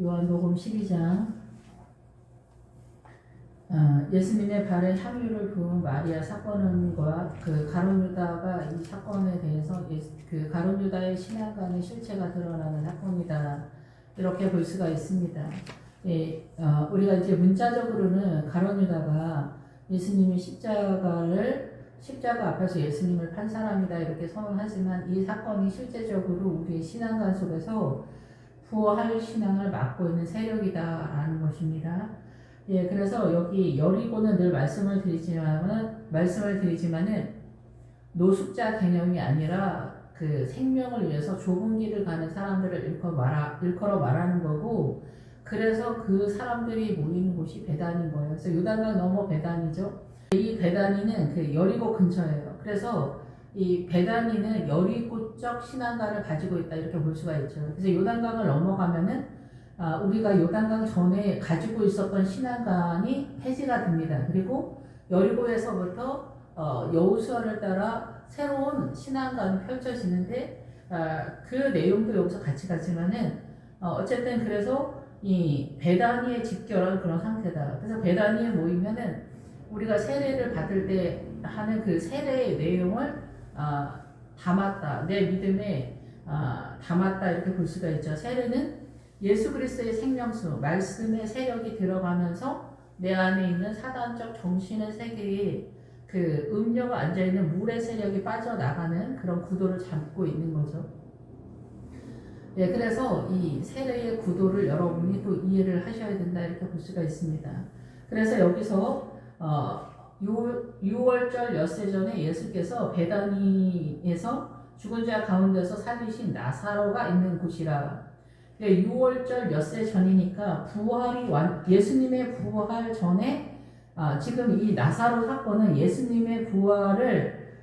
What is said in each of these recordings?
요한복음 12장. 예수님의 발에 향유를 부은 마리아 사건과 그 가룟 유다가 이 사건에 대해서 그 가룟 유다의 신앙과의 실체가 드러나는 사건이다, 이렇게 볼 수가 있습니다. 예, 우리가 이제 문자적으로는 가룟 유다가 예수님이 십자가 앞에서 예수님을 판 사람이다 이렇게 선언하지만, 이 사건이 실제적으로 우리의 신앙관 속에서 부활 신앙을 막고 있는 세력이다라는 것입니다. 예, 그래서 여기 여리고는 늘 말씀을 드리지만은 노숙자 개념이 아니라 그 생명을 위해서 좁은 길을 가는 사람들을 일컬어 말하는 거고, 그래서 그 사람들이 모이는 곳이 베단인 거예요. 그래서 요단강 넘어 베단이죠. 이 베단이는 그 여리고 근처예요. 그래서 이 베단이는 여리고적 신앙관을 가지고 있다, 이렇게 볼 수가 있죠. 그래서 요단강을 넘어가면은 우리가 요단강 전에 가지고 있었던 신앙관이 폐지가 됩니다. 그리고 여리고에서부터 여호수아를 따라 새로운 신앙관이 펼쳐지는데, 그 내용도 여기서 같이 가지만은 어쨌든 그래서 이 베다니에 집결한 그런 상태다. 그래서 베다니에 모이면은 우리가 세례를 받을 때 하는 그 세례의 내용을 담았다, 내 믿음에 담았다, 이렇게 볼 수가 있죠. 세례는 예수 그리스도의 생명수, 말씀의 세력이 들어가면서 내 안에 있는 사단적 정신의 세계에 그 음료가 앉아있는 물의 세력이 빠져나가는 그런 구도를 잡고 있는 거죠. 예, 그래서 이 세례의 구도를 여러분이 또 이해를 하셔야 된다, 이렇게 볼 수가 있습니다. 그래서 여기서 6월절 엿새 전에 예수께서 베다니에서 죽은 자 가운데서 살리신 나사로가 있는 곳이라. 6월절 엿새 전이니까 예수님의 부활 전에 지금 이 나사로 사건은 예수님의 부활을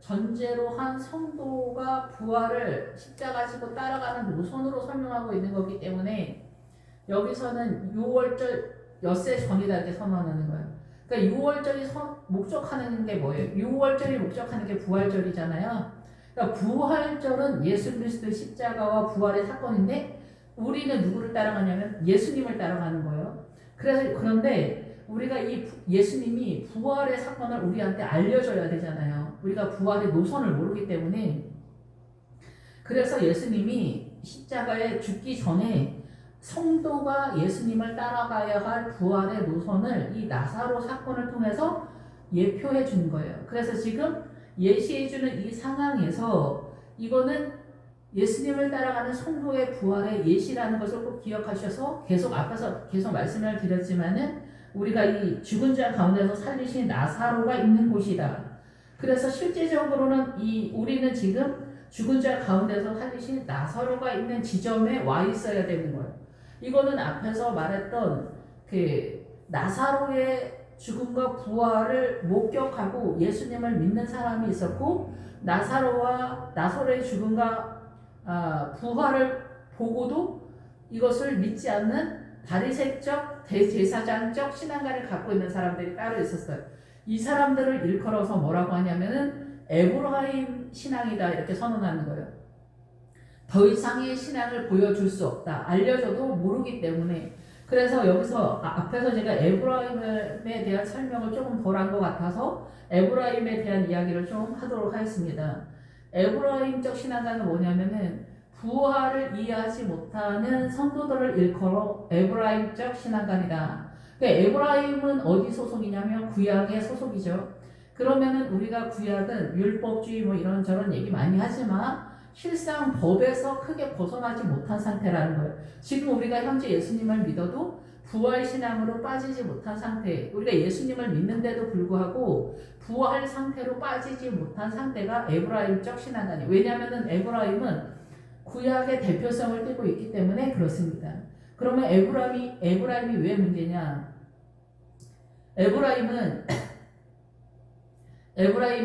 전제로 한 성도가 부활을 십자가 지고 따라가는 노선으로 설명하고 있는 거기 때문에, 여기서는 6월절 엿새 전이다 이렇게 선언하는 거예요. 그러니까 6월절이 목적하는 게 뭐예요? 6월절이 목적하는 게 부활절이잖아요. 그러니까 부활절은 예수 그리스도의 십자가와 부활의 사건인데, 우리는 누구를 따라가냐면 예수님을 따라가는 거예요. 그런데 우리가 이 예수님이 부활의 사건을 우리한테 알려줘야 되잖아요. 우리가 부활의 노선을 모르기 때문에. 그래서 예수님이 십자가에 죽기 전에 성도가 예수님을 따라가야 할 부활의 노선을 이 나사로 사건을 통해서 예표해 준 거예요. 그래서 지금 예시해주는 이 상황에서 이거는 예수님을 따라가는 성도의 부활의 예시라는 것을 꼭 기억하셔서, 앞에서 계속 말씀을 드렸지만은 우리가 이 죽은 자 가운데서 살리신 나사로가 있는 곳이다. 그래서 실제적으로는 우리는 지금 죽은 자 가운데서 살리신 나사로가 있는 지점에 와 있어야 되는 거예요. 이거는 앞에서 말했던 그 나사로의 죽음과 부활을 목격하고 예수님을 믿는 사람이 있었고, 나사로의 죽음과 부활을 보고도 이것을 믿지 않는 바리새적 대제사장적 신앙관을 갖고 있는 사람들이 따로 있었어요. 이 사람들을 일컬어서 뭐라고 하냐면은 에브라임 신앙이다, 이렇게 선언하는 거예요. 더 이상의 신앙을 보여줄 수 없다, 알려줘도 모르기 때문에. 그래서 여기서 앞에서 제가 에브라임에 대한 설명을 조금 덜 한 것 같아서 에브라임에 대한 이야기를 좀 하도록 하겠습니다. 에브라임적 신앙관은 뭐냐면은 부활을 이해하지 못하는 성도들을 일컬어 에브라임적 신앙관이다. 그러니까 에브라임은 어디 소속이냐면 구약의 소속이죠. 그러면은 우리가 구약은 율법주의 뭐 이런저런 얘기 많이 하지만 실상 법에서 크게 벗어나지 못한 상태라는 거예요. 지금 우리가 현재 예수님을 믿어도 부활신앙으로 빠지지 못한 상태, 우리가 예수님을 믿는데도 불구하고 부활 상태로 빠지지 못한 상태가 에브라임적 신앙관이에요. 왜냐하면 에브라임은 구약의 대표성을 띠고 있기 때문에 그렇습니다. 그러면 에브라임이 왜 문제냐? 에브라임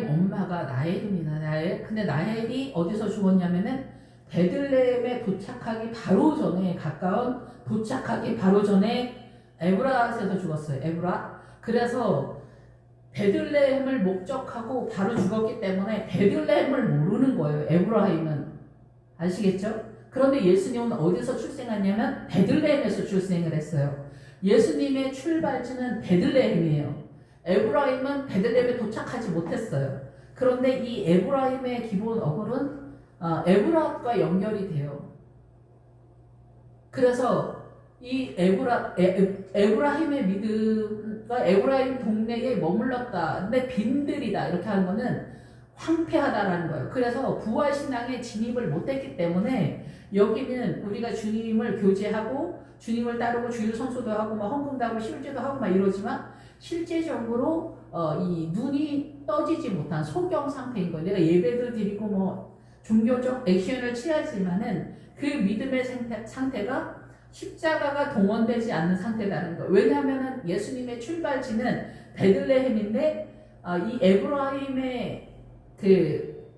엄마가 나엘입니다. 근데 나엘이 어디서 죽었냐면은 베들레헴에 도착하기 바로 전에 에브라스에서 죽었어요. 그래서 베들레헴을 목적하고 바로 죽었기 때문에 베들레헴을 모르는 거예요. 에브라임은. 아시겠죠? 그런데 예수님은 어디서 출생했냐면 베들레헴에서 출생을 했어요. 예수님의 출발지는 베들레헴이에요. 에브라임은 베들레헴에 도착하지 못했어요. 그런데 이 에브라임의 기본 어글은 에브라임과 연결이 돼요. 그래서 이 에브라임의 믿음과 에브라임 동네에 머물렀다. 근데 빈들이다. 이렇게 하는 거는 황폐하다라는 거예요. 그래서 부활신앙에 진입을 못했기 때문에 여기는 우리가 주님을 교제하고 주님을 따르고 주일 성수도 하고 막 헌금도 하고 십일제도 하고 막 이러지만 실제적으로 이 눈이 떠지지 못한 소경 상태인 거예요. 내가 예배도 드리고 뭐 종교적 액션을 취하지만은 그 믿음의 상태가 십자가가 동원되지 않는 상태라는 거예요. 왜냐하면 예수님의 출발지는 베들레헴인데 이 에브라임의 그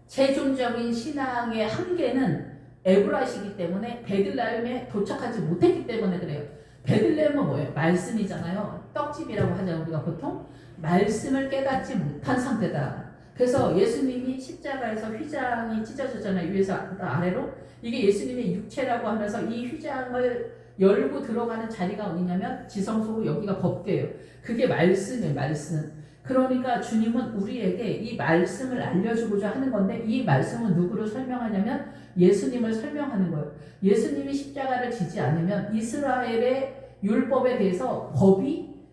최종적인 신앙의 한계는 에브라시기 때문에 베들레헴에 도착하지 못했기 때문에 그래요. 베들레헴은 뭐예요? 말씀이잖아요. 떡집이라고 하잖아요. 우리가 보통 말씀을 깨닫지 못한 상태다. 그래서 예수님이 십자가에서 휘장이 찢어졌잖아요. 위에서 아래로. 이게 예수님의 육체라고 하면서 이 휘장을 열고 들어가는 자리가 어디냐면 지성소고 여기가 법궤예요. 그게 말씀이에요. 말씀. 그러니까 주님은 우리에게 이 말씀을 알려주고자 하는 건데 이 말씀은 누구를 설명하냐면 예수님을 설명하는 거예요. 예수님이 십자가를 지지 않으면 이스라엘의 율법에 대해서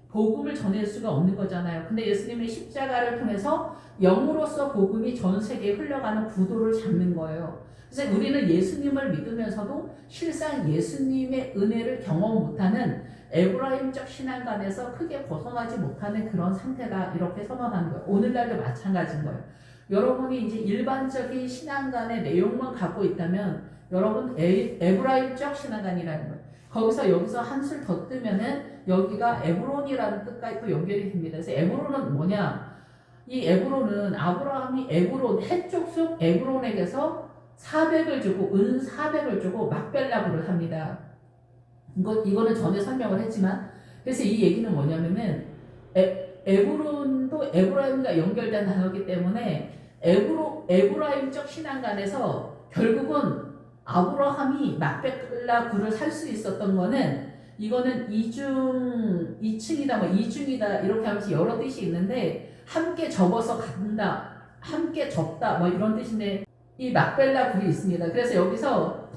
복음을 전할 수가 없는 거잖아요. 근데 예수님의 십자가를 통해서 영으로서 복음이 전 세계에 흘러가는 구도를 잡는 거예요. 그래서 우리는 예수님을 믿으면서도 실상 예수님의 은혜를 경험 못하는 에브라임적 신앙관에서 크게 벗어나지 못하는 그런 상태다. 이렇게 선언하는 거예요. 오늘날도 마찬가지인 거예요. 여러분이 이제 일반적인 신앙관의 내용만 갖고 있다면 여러분 에브라임적 신앙관이라는 거예요. 여기서 한술 더 뜨면은 여기가 에브론이라는 뜻과 또 연결이 됩니다. 그래서 에브론은 뭐냐? 이 에브론은 아브라함이 해쪽 속 에브론에게서 400을 주고 은 400을 주고 막벨라구를 합니다. 이거는 전에 설명을 했지만 그래서 이 얘기는 뭐냐면은 에브론도 에브라임과 연결된 단어이기 때문에 에브라임적 신앙관에서 결국은 아브라함이 막벨라구를 살 수 있었던 거는 이거는 이층이다 뭐 이중이다 이렇게 하면서 여러 뜻이 있는데 함께 접어서 간다 함께 접다 뭐 이런 뜻인데 이 막벨라 굴이 있습니다. 그래서 여기서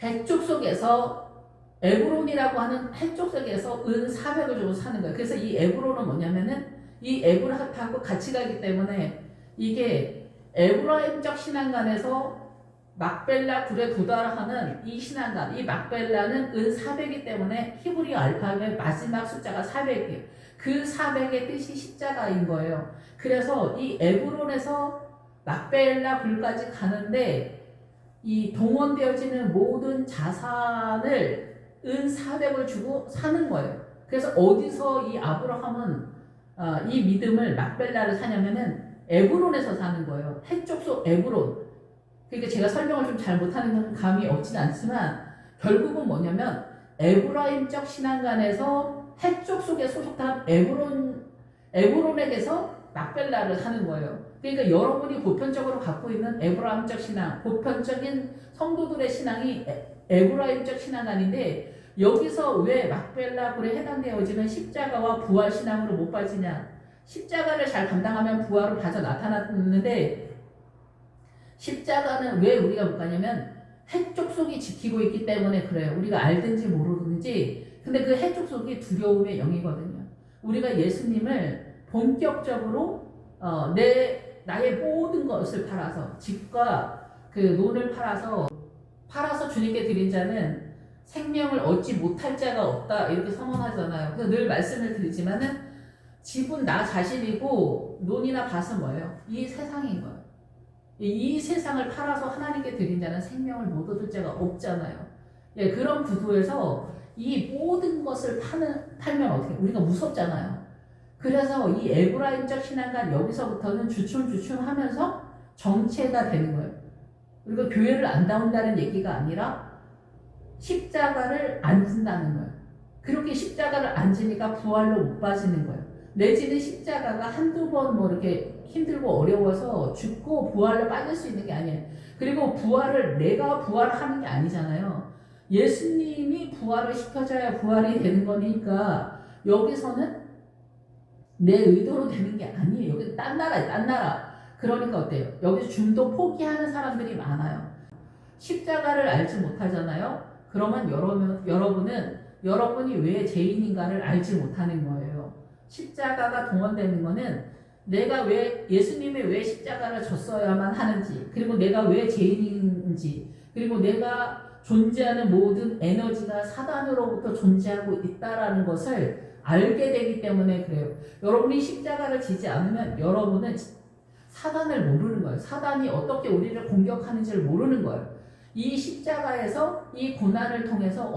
해쪽 속에서 에브론이라고 하는 해쪽 속에서 은 400을 주고 사는 거예요. 그래서 이 에브론은 뭐냐면은 이 에브라임하고 같이 가기 때문에 이게 에브라임적 신앙관에서 막벨라 굴에 도달하는 이 신앙관, 이 막벨라는 은 400이기 때문에 히브리 알파벳 마지막 숫자가 400이에요. 그 400의 뜻이 십자가인 거예요. 그래서 이 에브론에서 막벨라 굴까지 가는데 이 동원되어지는 모든 자산을 은 400을 주고 사는 거예요. 그래서 어디서 이 아브라함은 이 믿음을 막벨라를 사냐면은 에브론에서 사는 거예요. 해쪽 속 에브론. 그러니까 제가 설명을 좀 잘 못하는 감이 없진 않지만 결국은 뭐냐면 에브라임적 신앙관에서 해쪽 속에 소속한 에브론에게서 막벨라를 하는 거예요. 그러니까 여러분이 보편적으로 갖고 있는 에브라임적 신앙, 보편적인 성도들의 신앙이 에브라임적 신앙관인데 여기서 왜 막벨라 굴에 해당되어지는 십자가와 부활 신앙으로 못 빠지냐? 십자가를 잘 감당하면 부활을 가져 나타났는데 십자가는 왜 우리가 못 가냐면 해쪽 속이 지키고 있기 때문에 그래요. 우리가 알든지 모르든지 근데 그 해쪽 속이 두려움의 영이거든요. 우리가 예수님을 본격적으로 나의 모든 것을 팔아서 집과 그 논을 팔아서 주님께 드린 자는 생명을 얻지 못할 자가 없다 이렇게 선언하잖아요. 그래서 늘 말씀을 드리지만은 집은 나 자신이고 논이나 밭은 뭐예요? 이 세상인 거예요. 이 세상을 팔아서 하나님께 드린 자는 생명을 못 얻을 자가 없잖아요. 예, 그런 구도에서 이 모든 것을 팔면 어떻게? 우리가 무섭잖아요. 그래서 이 에브라임적 신앙관 여기서부터는 주춤주춤하면서 정체가 되는 거예요. 그리고 교회를 안 나온다는 얘기가 아니라 십자가를 안 진다는 거예요. 그렇게 십자가를 안 지니까 부활로 못 빠지는 거예요. 내지는 십자가가 한두 번 뭐 이렇게 힘들고 어려워서 죽고 부활로 빠질 수 있는 게 아니에요. 그리고 부활을 내가 부활하는 게 아니잖아요. 예수님이 부활을 시켜줘야 부활이 되는 거니까 여기서는 내 의도로 되는 게 아니에요. 여기 딴 나라예요, 딴 나라. 그러니까 어때요? 여기서 중도 포기하는 사람들이 많아요. 십자가를 알지 못하잖아요. 그러면 여러분이 왜 죄인인가를 알지 못하는 거예요. 십자가가 동원되는 거는 내가 왜 예수님이 왜 십자가를 졌어야만 하는지, 그리고 내가 왜 죄인인지, 그리고 내가 존재하는 모든 에너지가 사단으로부터 존재하고 있다라는 것을 알게 되기 때문에 그래요. 여러분이 십자가를 지지 않으면 여러분은 사단을 모르는 거예요. 사단이 어떻게 우리를 공격하는지를 모르는 거예요. 이 십자가에서 이 고난을 통해서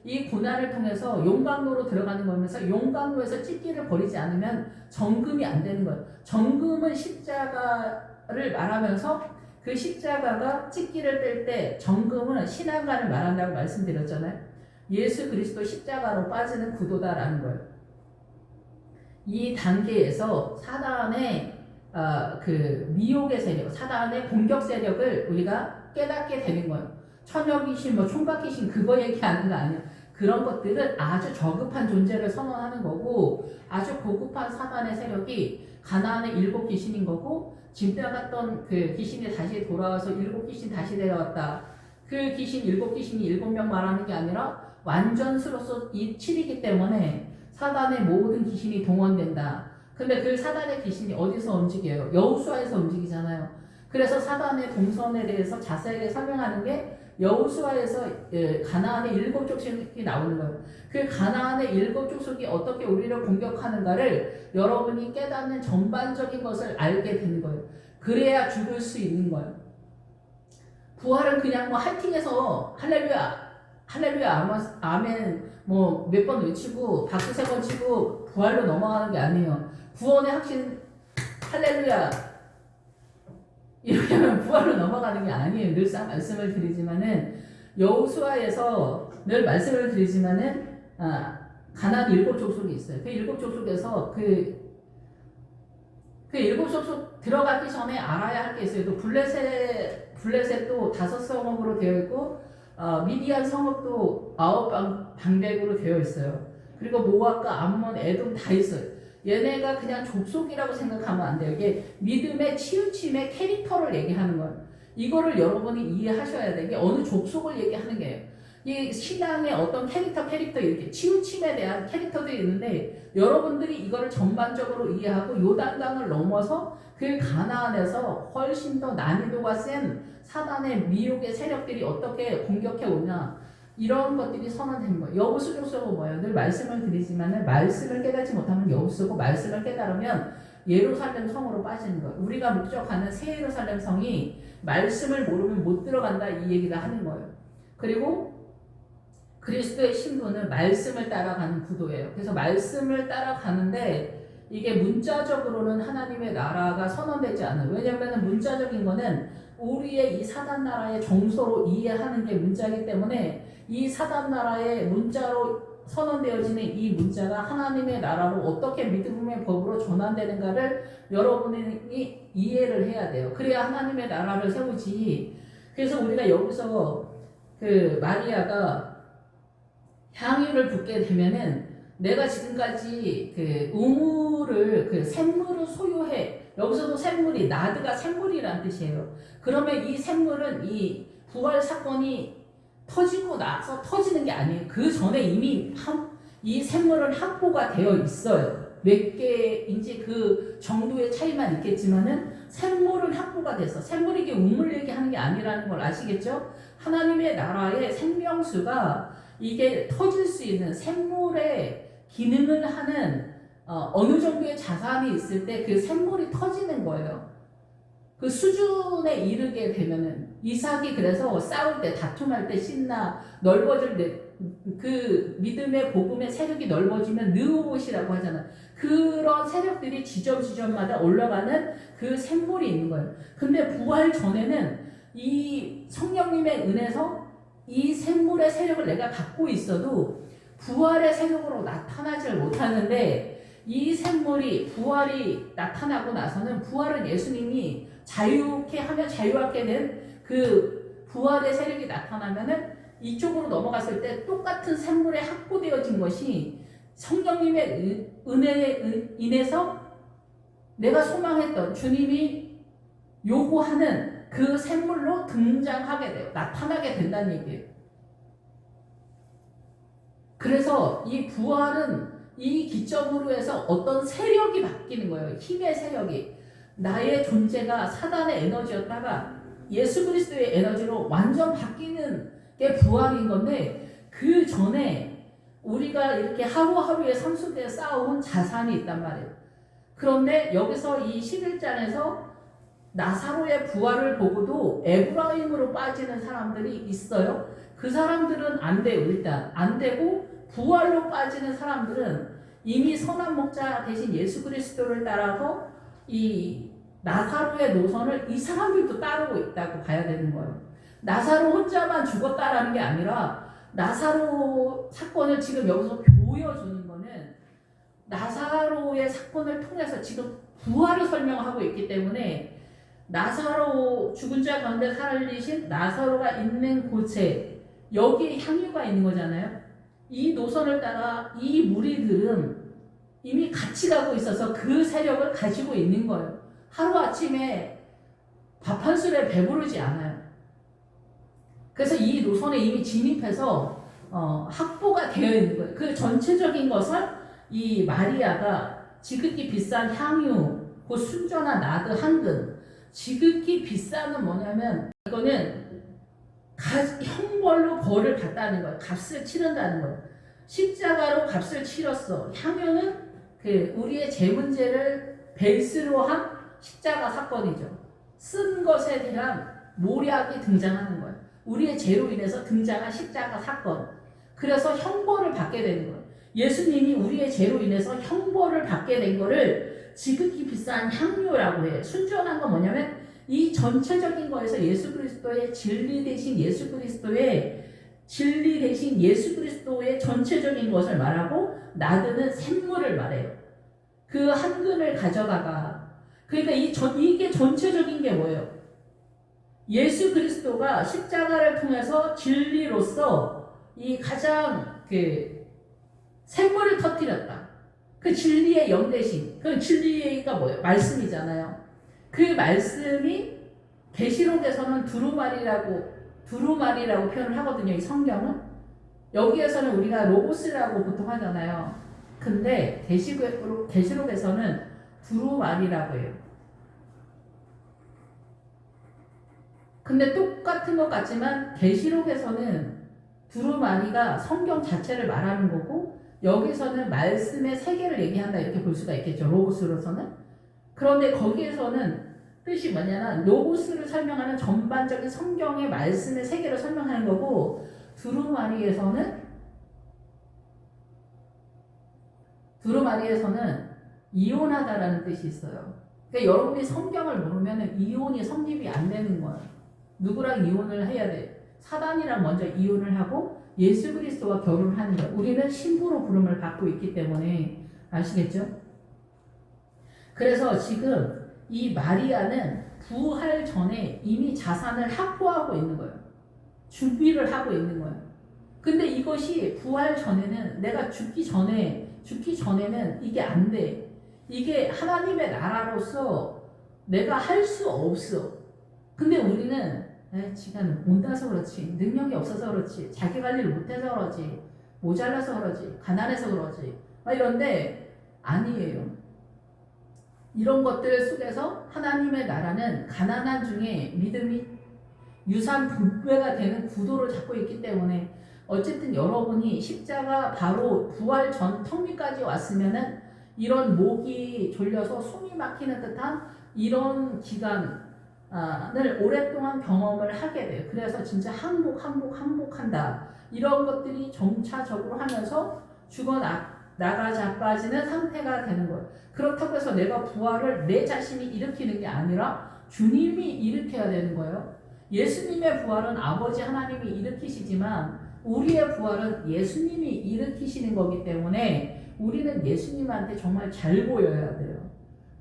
이 고난을 통해서 용광로로 들어가는 거면서 용광로에서 찢기를 버리지 않으면 정금이 안 되는 거예요. 정금은 십자가를 말하면서 그 십자가가 찢기를 뺄 때 정금은 신앙관을 말한다고 말씀드렸잖아요. 예수 그리스도 십자가로 빠지는 구도다라는 거예요. 이 단계에서 사단의 그 미혹의 세력, 사단의 공격 세력을 우리가 깨닫게 되는 거예요. 처녀 귀신, 총각 귀신 그거 얘기하는 거 아니에요. 그런 것들은 아주 저급한 존재를 선언하는 거고 아주 고급한 사단의 세력이 가나안의 7 귀신인 거고 짐 빼갔던 그 귀신이 다시 돌아와서 7 귀신 다시 데려왔다. 그 귀신 7 귀신이 7명 말하는 게 아니라 완전수로서 이 7이기 때문에 사단의 모든 귀신이 동원된다. 근데 그 사단의 귀신이 어디서 움직여요? 여호수아에서 움직이잖아요. 그래서 사단의 동선에 대해서 자세하게 설명하는 게 여호수아에서 가나안의 7 족속이 나오는 거예요. 그 가나안의 7 족속이 어떻게 우리를 공격하는가를 여러분이 깨닫는 전반적인 것을 알게 되는 거예요. 그래야 죽을 수 있는 거예요. 부활은 그냥 화이팅해서 할렐루야 아멘 몇 번 외치고 박수 3번 치고 부활로 넘어가는 게 아니에요. 구원의 확신 할렐루야 이렇게 하면 부활로 넘어가는 게 아니에요. 늘상 말씀을 드리지만은 여호수아에서 늘 말씀을 드리지만은 가나안 7 족속이 있어요. 그 7 족속에서 그 7 족속 들어가기 전에 알아야 할 게 있어요. 또 블레셋도 5성읍으로 되어 있고 미디안 성읍도 9 방백으로 되어 있어요. 그리고 모압과 암몬, 에돔 다 있어요. 얘네가 그냥 족속이라고 생각하면 안 돼요. 이게 믿음의 치우침의 캐릭터를 얘기하는 거예요. 이거를 여러분이 이해하셔야 돼요. 이게 어느 족속을 얘기하는 게예요. 이 신앙의 어떤 캐릭터 이렇게 치우침에 대한 캐릭터들이 있는데 여러분들이 이거를 전반적으로 이해하고 요단강을 넘어서 그 가나안에서 훨씬 더 난이도가 센 사단의 미혹의 세력들이 어떻게 공격해 오냐 이런 것들이 선언된 거예요. 여호수 족속은 뭐예요? 늘 말씀을 드리지만 말씀을 깨닫지 못하면 여호수고 말씀을 깨달으면 예루살렘 성으로 빠지는 거예요. 우리가 목적하는 새 예루살렘 성이 말씀을 모르면 못 들어간다 이 얘기를 하는 거예요. 그리고 그리스도의 신분은 말씀을 따라가는 구도예요. 그래서 말씀을 따라가는데 이게 문자적으로는 하나님의 나라가 선언되지 않아요. 왜냐하면 문자적인 거는 우리의 이 사단 나라의 정서로 이해하는 게 문자이기 때문에 이 사단 나라의 문자로 선언되어지는 이 문자가 하나님의 나라로 어떻게 믿음의 법으로 전환되는가를 여러분이 이해를 해야 돼요. 그래야 하나님의 나라를 세우지. 그래서 우리가 여기서 그 마리아가 향유를 붓게 되면은 내가 지금까지 그 우물을 그 샘물을 소유해. 여기서도 샘물이 나드가 샘물이란 뜻이에요. 그러면 이 샘물은 이 부활 사건이 터지고 나서 터지는 게 아니에요. 그 전에 이미 이 샘물은 확보가 되어 있어요. 몇 개인지 그 정도의 차이만 있겠지만은 샘물은 확보가 돼서 샘물이 이게 우물 얘기하는 게 아니라는 걸 아시겠죠? 하나님의 나라의 생명수가 이게 터질 수 있는 샘물의 기능을 하는 어느 정도의 자산이 있을 때 그 샘물이 터지는 거예요. 그 수준에 이르게 되면은 이삭이 그래서 싸울 때 다툼할 때 신나 넓어질 때 그 믿음의 복음의 세력이 넓어지면 느우봇이라고 하잖아. 그런 세력들이 지점마다 올라가는 그 샘물이 있는 거예요. 근데 부활 전에는 이 성령님의 은혜서 이 샘물의 세력을 내가 갖고 있어도 부활의 세력으로 나타나질 못하는데 이 샘물이 부활이 나타나고 나서는 부활은 예수님이 자유케 하며 자유하게 된 그 부활의 세력이 나타나면은 이쪽으로 넘어갔을 때 똑같은 샘물에 확보되어진 것이 성령님의 은혜에 인해서 내가 소망했던 주님이 요구하는 그 샘물로 등장하게 돼요. 나타나게 된다는 얘기예요. 그래서 이 부활은 이 기점으로 해서 어떤 세력이 바뀌는 거예요. 힘의 세력이. 나의 존재가 사단의 에너지였다가 예수 그리스도의 에너지로 완전 바뀌는 게 부활인 건데, 그 전에 우리가 이렇게 하루하루의 삶 속에 쌓아온 자산이 있단 말이에요. 그런데 여기서 이 11장에서 나사로의 부활을 보고도 에브라임으로 빠지는 사람들이 있어요. 그 사람들은 안 돼요. 일단 안 되고, 부활로 빠지는 사람들은 이미 선한 목자 대신 예수 그리스도를 따라서 이 나사로의 노선을 이 사람들도 따르고 있다고 봐야 되는 거예요. 나사로 혼자만 죽었다라는 게 아니라 나사로 사건을 지금 여기서 보여주는 거는 나사로의 사건을 통해서 지금 부활을 설명하고 있기 때문에, 나사로 죽은 자 가운데 살리신 나사로가 있는 곳에 여기에 향유가 있는 거잖아요. 이 노선을 따라 이 무리들은 이미 같이 가고 있어서 그 세력을 가지고 있는 거예요. 하루아침에 밥 한 술에 배부르지 않아요. 그래서 이 노선에 이미 진입해서 확보가 되어 있는 거예요. 그 전체적인 것을 이 마리아가 지극히 비싼 향유, 그 순전한 나드 한근, 지극히 비싼은 뭐냐면 이거는 형벌로 벌을 받다는 거예요. 값을 치른다는 거예요. 십자가로 값을 치렀어. 향유는 그 우리의 죄 문제를 베이스로 한 십자가 사건이죠. 쓴 것에 대한 모략이 등장하는 거예요. 우리의 죄로 인해서 등장한 십자가 사건. 그래서 형벌을 받게 되는 거예요. 예수님이 우리의 죄로 인해서 형벌을 받게 된 거를 지극히 비싼 향유라고 해요. 순전한 건 뭐냐면 이 전체적인 거에서 예수 그리스도의 진리 대신 예수 그리스도의 전체적인 것을 말하고, 나드는 샘물을 말해요. 그 한근을 가져다가, 그러니까 이게 전체적인 게 뭐예요? 예수 그리스도가 십자가를 통해서 진리로서 이 가장 샘물을 터뜨렸다. 그 진리의 영대신, 그 진리가 뭐예요? 말씀이잖아요. 그 말씀이 계시록에서는 두루마리라고 표현을 하거든요. 이 성경은. 여기에서는 우리가 로고스라고 보통 하잖아요. 근데 계시록에서는 두루마리라고 해요. 근데 똑같은 것 같지만 계시록에서는 두루마리가 성경 자체를 말하는 거고, 여기서는 말씀의 세계를 얘기한다 이렇게 볼 수가 있겠죠. 로고스로서는. 그런데 거기에서는 뜻이 뭐냐면 로고스를 설명하는 전반적인 성경의 말씀의 세계를 설명하는 거고, 두루마리에서는 이혼하다라는 뜻이 있어요. 그러니까 여러분이 성경을 모르면 이혼이 성립이 안 되는 거예요. 누구랑 이혼을 해야 돼? 사단이랑 먼저 이혼을 하고 예수 그리스도와 결혼을 하는 거예요. 우리는 신부로 부름을 받고 있기 때문에. 아시겠죠? 그래서 지금 이 마리아는 부활 전에 이미 자산을 확보하고 있는 거예요. 준비를 하고 있는 거예요. 근데 이것이 부활 전에는, 내가 죽기 전에는 이게 안 돼. 이게 하나님의 나라로서 내가 할 수 없어. 근데 우리는 지금 못나서 그렇지, 능력이 없어서 그렇지, 자기 관리를 못해서 그렇지, 모자라서 그렇지, 가난해서 그렇지, 이런데 아니에요. 이런 것들 속에서 하나님의 나라는 가난한 중에 믿음이 유산분배가 되는 구도를 잡고 있기 때문에, 어쨌든 여러분이 십자가 바로 부활 전 턱밑까지 왔으면은 이런 목이 졸려서 숨이 막히는 듯한 이런 기간을 오랫동안 경험을 하게 돼요. 그래서 진짜 항복한다. 이런 것들이 점차적으로 하면서 나가 자빠지는 상태가 되는 거예요. 그렇다고 해서 내가 부활을 내 자신이 일으키는 게 아니라 주님이 일으켜야 되는 거예요. 예수님의 부활은 아버지 하나님이 일으키시지만 우리의 부활은 예수님이 일으키시는 거기 때문에 우리는 예수님한테 정말 잘 보여야 돼요.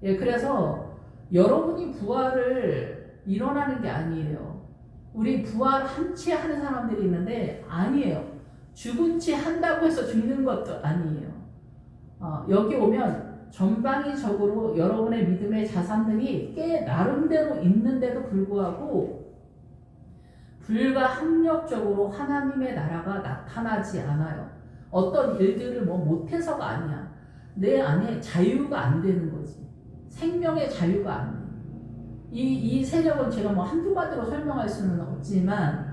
예, 그래서 여러분이 부활을 일어나는 게 아니에요. 우리 부활 한 채 하는 사람들이 있는데 아니에요. 죽은 채 한다고 해서 죽는 것도 아니에요. 여기 오면 전방위적으로 여러분의 믿음의 자산들이 꽤 나름대로 있는데도 불구하고 불가항력적으로 하나님의 나라가 나타나지 않아요. 어떤 일들을 뭐 못해서가 아니야. 내 안에 자유가 안 되는 거지. 생명의 자유가 안 돼. 이 세력은 제가 뭐 한두 마디로 설명할 수는 없지만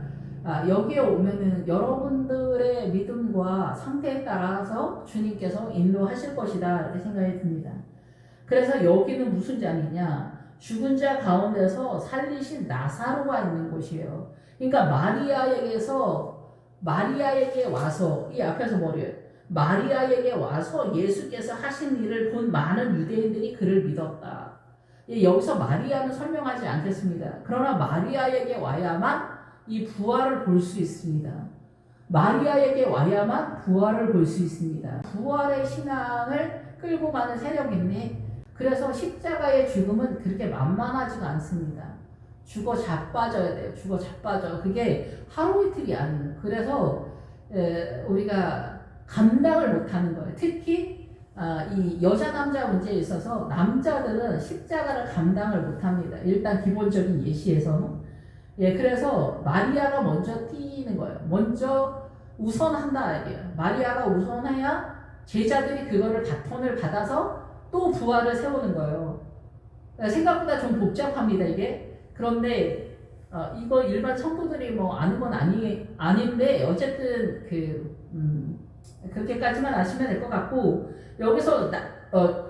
여기에 오면은 여러분들의 믿음과 상태에 따라서 주님께서 인도하실 것이다 이렇게 생각이 듭니다. 그래서 여기는 무슨 자리냐? 죽은 자 가운데서 살리신 나사로가 있는 곳이에요. 그러니까 마리아에게 와서 이 앞에서 뭐래요? 마리아에게 와서 예수께서 하신 일을 본 많은 유대인들이 그를 믿었다. 여기서 마리아는 설명하지 않겠습니다. 그러나 마리아에게 와야만 이 부활을 볼 수 있습니다. 마리아에게 와야만 부활을 볼 수 있습니다. 부활의 신앙을 끌고 가는 세력인데 그래서 십자가의 죽음은 그렇게 만만하지가 않습니다. 죽어 자빠져야 돼요. 죽어 자빠져. 그게 하루 이틀이 아니에요. 그래서 우리가 감당을 못하는 거예요. 특히 이 여자 남자 문제에 있어서 남자들은 십자가를 감당을 못합니다. 일단 기본적인 예시에서는. 그래서 마리아가 먼저 뛰는 거예요. 먼저 우선한다 이게요. 마리아가 우선해야 제자들이 그거를 바톤을 받아서 또 부활을 세우는 거예요. 생각보다 좀 복잡합니다 이게. 그런데 이거 일반 성도들이 뭐 아는 건 아닌데 어쨌든 그렇게까지만 아시면 될 것 같고 여기서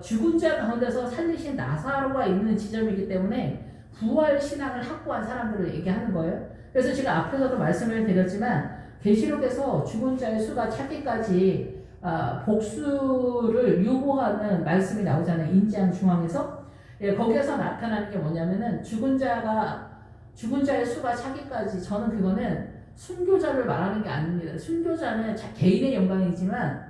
죽은 자 가운데서 살리신 나사로가 있는 지점이기 때문에 부활 신앙을 확보한 사람들을 얘기하는 거예요. 그래서 제가 앞에서도 말씀을 드렸지만 계시록에서 죽은 자의 수가 차기까지 복수를 유보하는 말씀이 나오잖아요. 인지한 중앙에서. 거기에서 나타나는 게 뭐냐면은 죽은 자의 수가 차기까지 저는 그거는 순교자를 말하는 게 아닙니다. 순교자는 개인의 영광이지만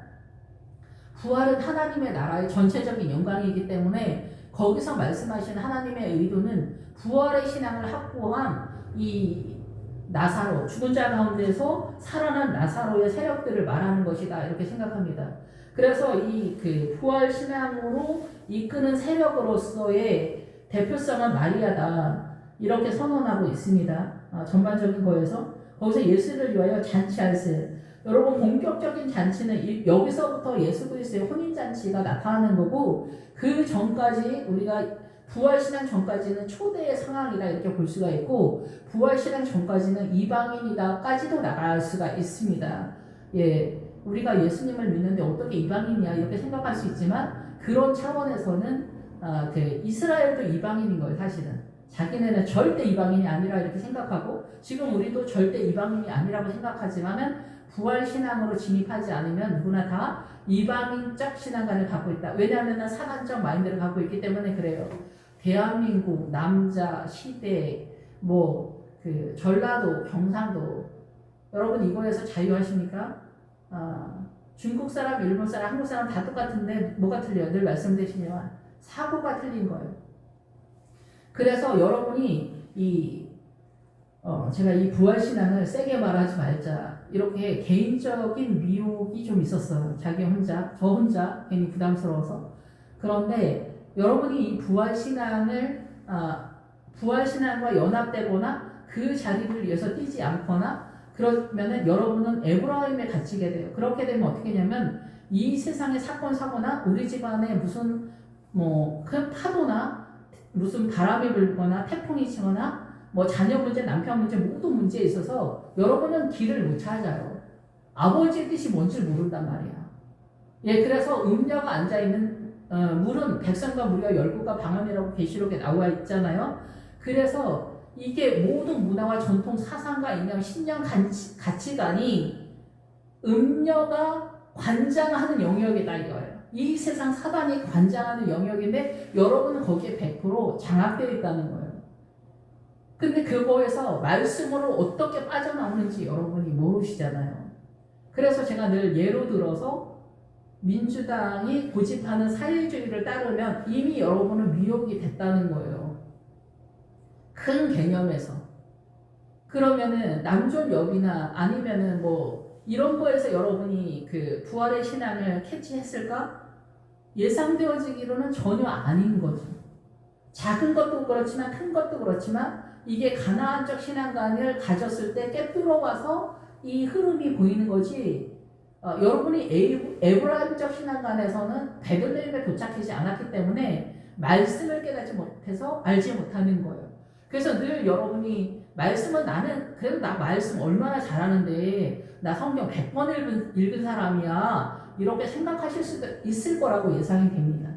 부활은 하나님의 나라의 전체적인 영광이기 때문에 거기서 말씀하신 하나님의 의도는 부활의 신앙을 확보한 이 나사로, 죽은 자 가운데서 살아난 나사로의 세력들을 말하는 것이다 이렇게 생각합니다. 그래서 이 부활 신앙으로 이끄는 세력으로서의 대표성은 마리아다 이렇게 선언하고 있습니다. 전반적인 거에서 거기서 예수를 위하여 잔치할세. 여러분 본격적인 잔치는 여기서부터 예수 그리스도의 혼인잔치가 나타나는 거고 그 전까지 우리가 부활신앙 전까지는 초대의 상황이다 이렇게 볼 수가 있고 부활신앙 전까지는 이방인이다까지도 나갈 수가 있습니다. 우리가 예수님을 믿는데 어떻게 이방인이야 이렇게 생각할 수 있지만 그런 차원에서는 이스라엘도 이방인인 거예요. 사실은 자기네는 절대 이방인이 아니라 이렇게 생각하고 지금 우리도 절대 이방인이 아니라고 생각하지만은 부활신앙으로 진입하지 않으면 누구나 다 이방인적 신앙관을 갖고 있다. 왜냐하면 사단적 마인드를 갖고 있기 때문에 그래요. 대한민국, 남자, 시대, 전라도, 경상도 여러분 이거에서 자유하십니까? 중국 사람, 일본 사람, 한국 사람 다 똑같은데 뭐가 틀려요? 늘 말씀드리지만 사고가 틀린 거예요. 그래서 여러분이 제가 이 부활신앙을 세게 말하지 말자 이렇게 개인적인 미혹이 좀 있었어요. 저 혼자 괜히 부담스러워서. 그런데 여러분이 이 부활신앙과 연합되거나 그 자리를 위해서 뛰지 않거나 그러면은 여러분은 에브라임에 갇히게 돼요. 그렇게 되면 어떻게 되냐면 이 세상의 사건 사고나 우리 집안에 무슨 큰 파도나 무슨 바람이 불거나 태풍이 치거나 자녀 문제, 남편 문제, 모든 문제에 있어서 여러분은 길을 못 찾아요. 아버지의 뜻이 뭔지 모른단 말이야. 그래서 음녀가 앉아있는 물은 백성과 무리와 열국과 방언이라고 계시록에 나와 있잖아요. 그래서 이게 모든 문화와 전통, 사상과 이념, 신념, 가치관이 음녀가 관장하는 영역이다 이거예요. 이 세상 사단이 관장하는 영역인데 여러분은 거기에 100% 장악되어 있다는 거예요. 근데 그거에서 말씀으로 어떻게 빠져나오는지 여러분이 모르시잖아요. 그래서 제가 늘 예로 들어서 민주당이 고집하는 사회주의를 따르면 이미 여러분은 미혹이 됐다는 거예요. 큰 개념에서. 그러면은 남존여비나 아니면은 뭐 이런 거에서 여러분이 그 부활의 신앙을 캐치했을까? 예상되어지기로는 전혀 아닌 거죠. 작은 것도 그렇지만 큰 것도 그렇지만 이게 가나안적 신앙관을 가졌을 때 깨뚫어와서 이 흐름이 보이는 거지. 여러분이 에브라임적 신앙관에서는 베들레헴에 도착하지 않았기 때문에 말씀을 깨닫지 못해서 알지 못하는 거예요. 그래서 늘 여러분이 말씀은 나는 그래도 나 말씀 얼마나 잘하는데 나 성경 100번 읽은 사람이야 이렇게 생각하실 수도 있을 거라고 예상이 됩니다.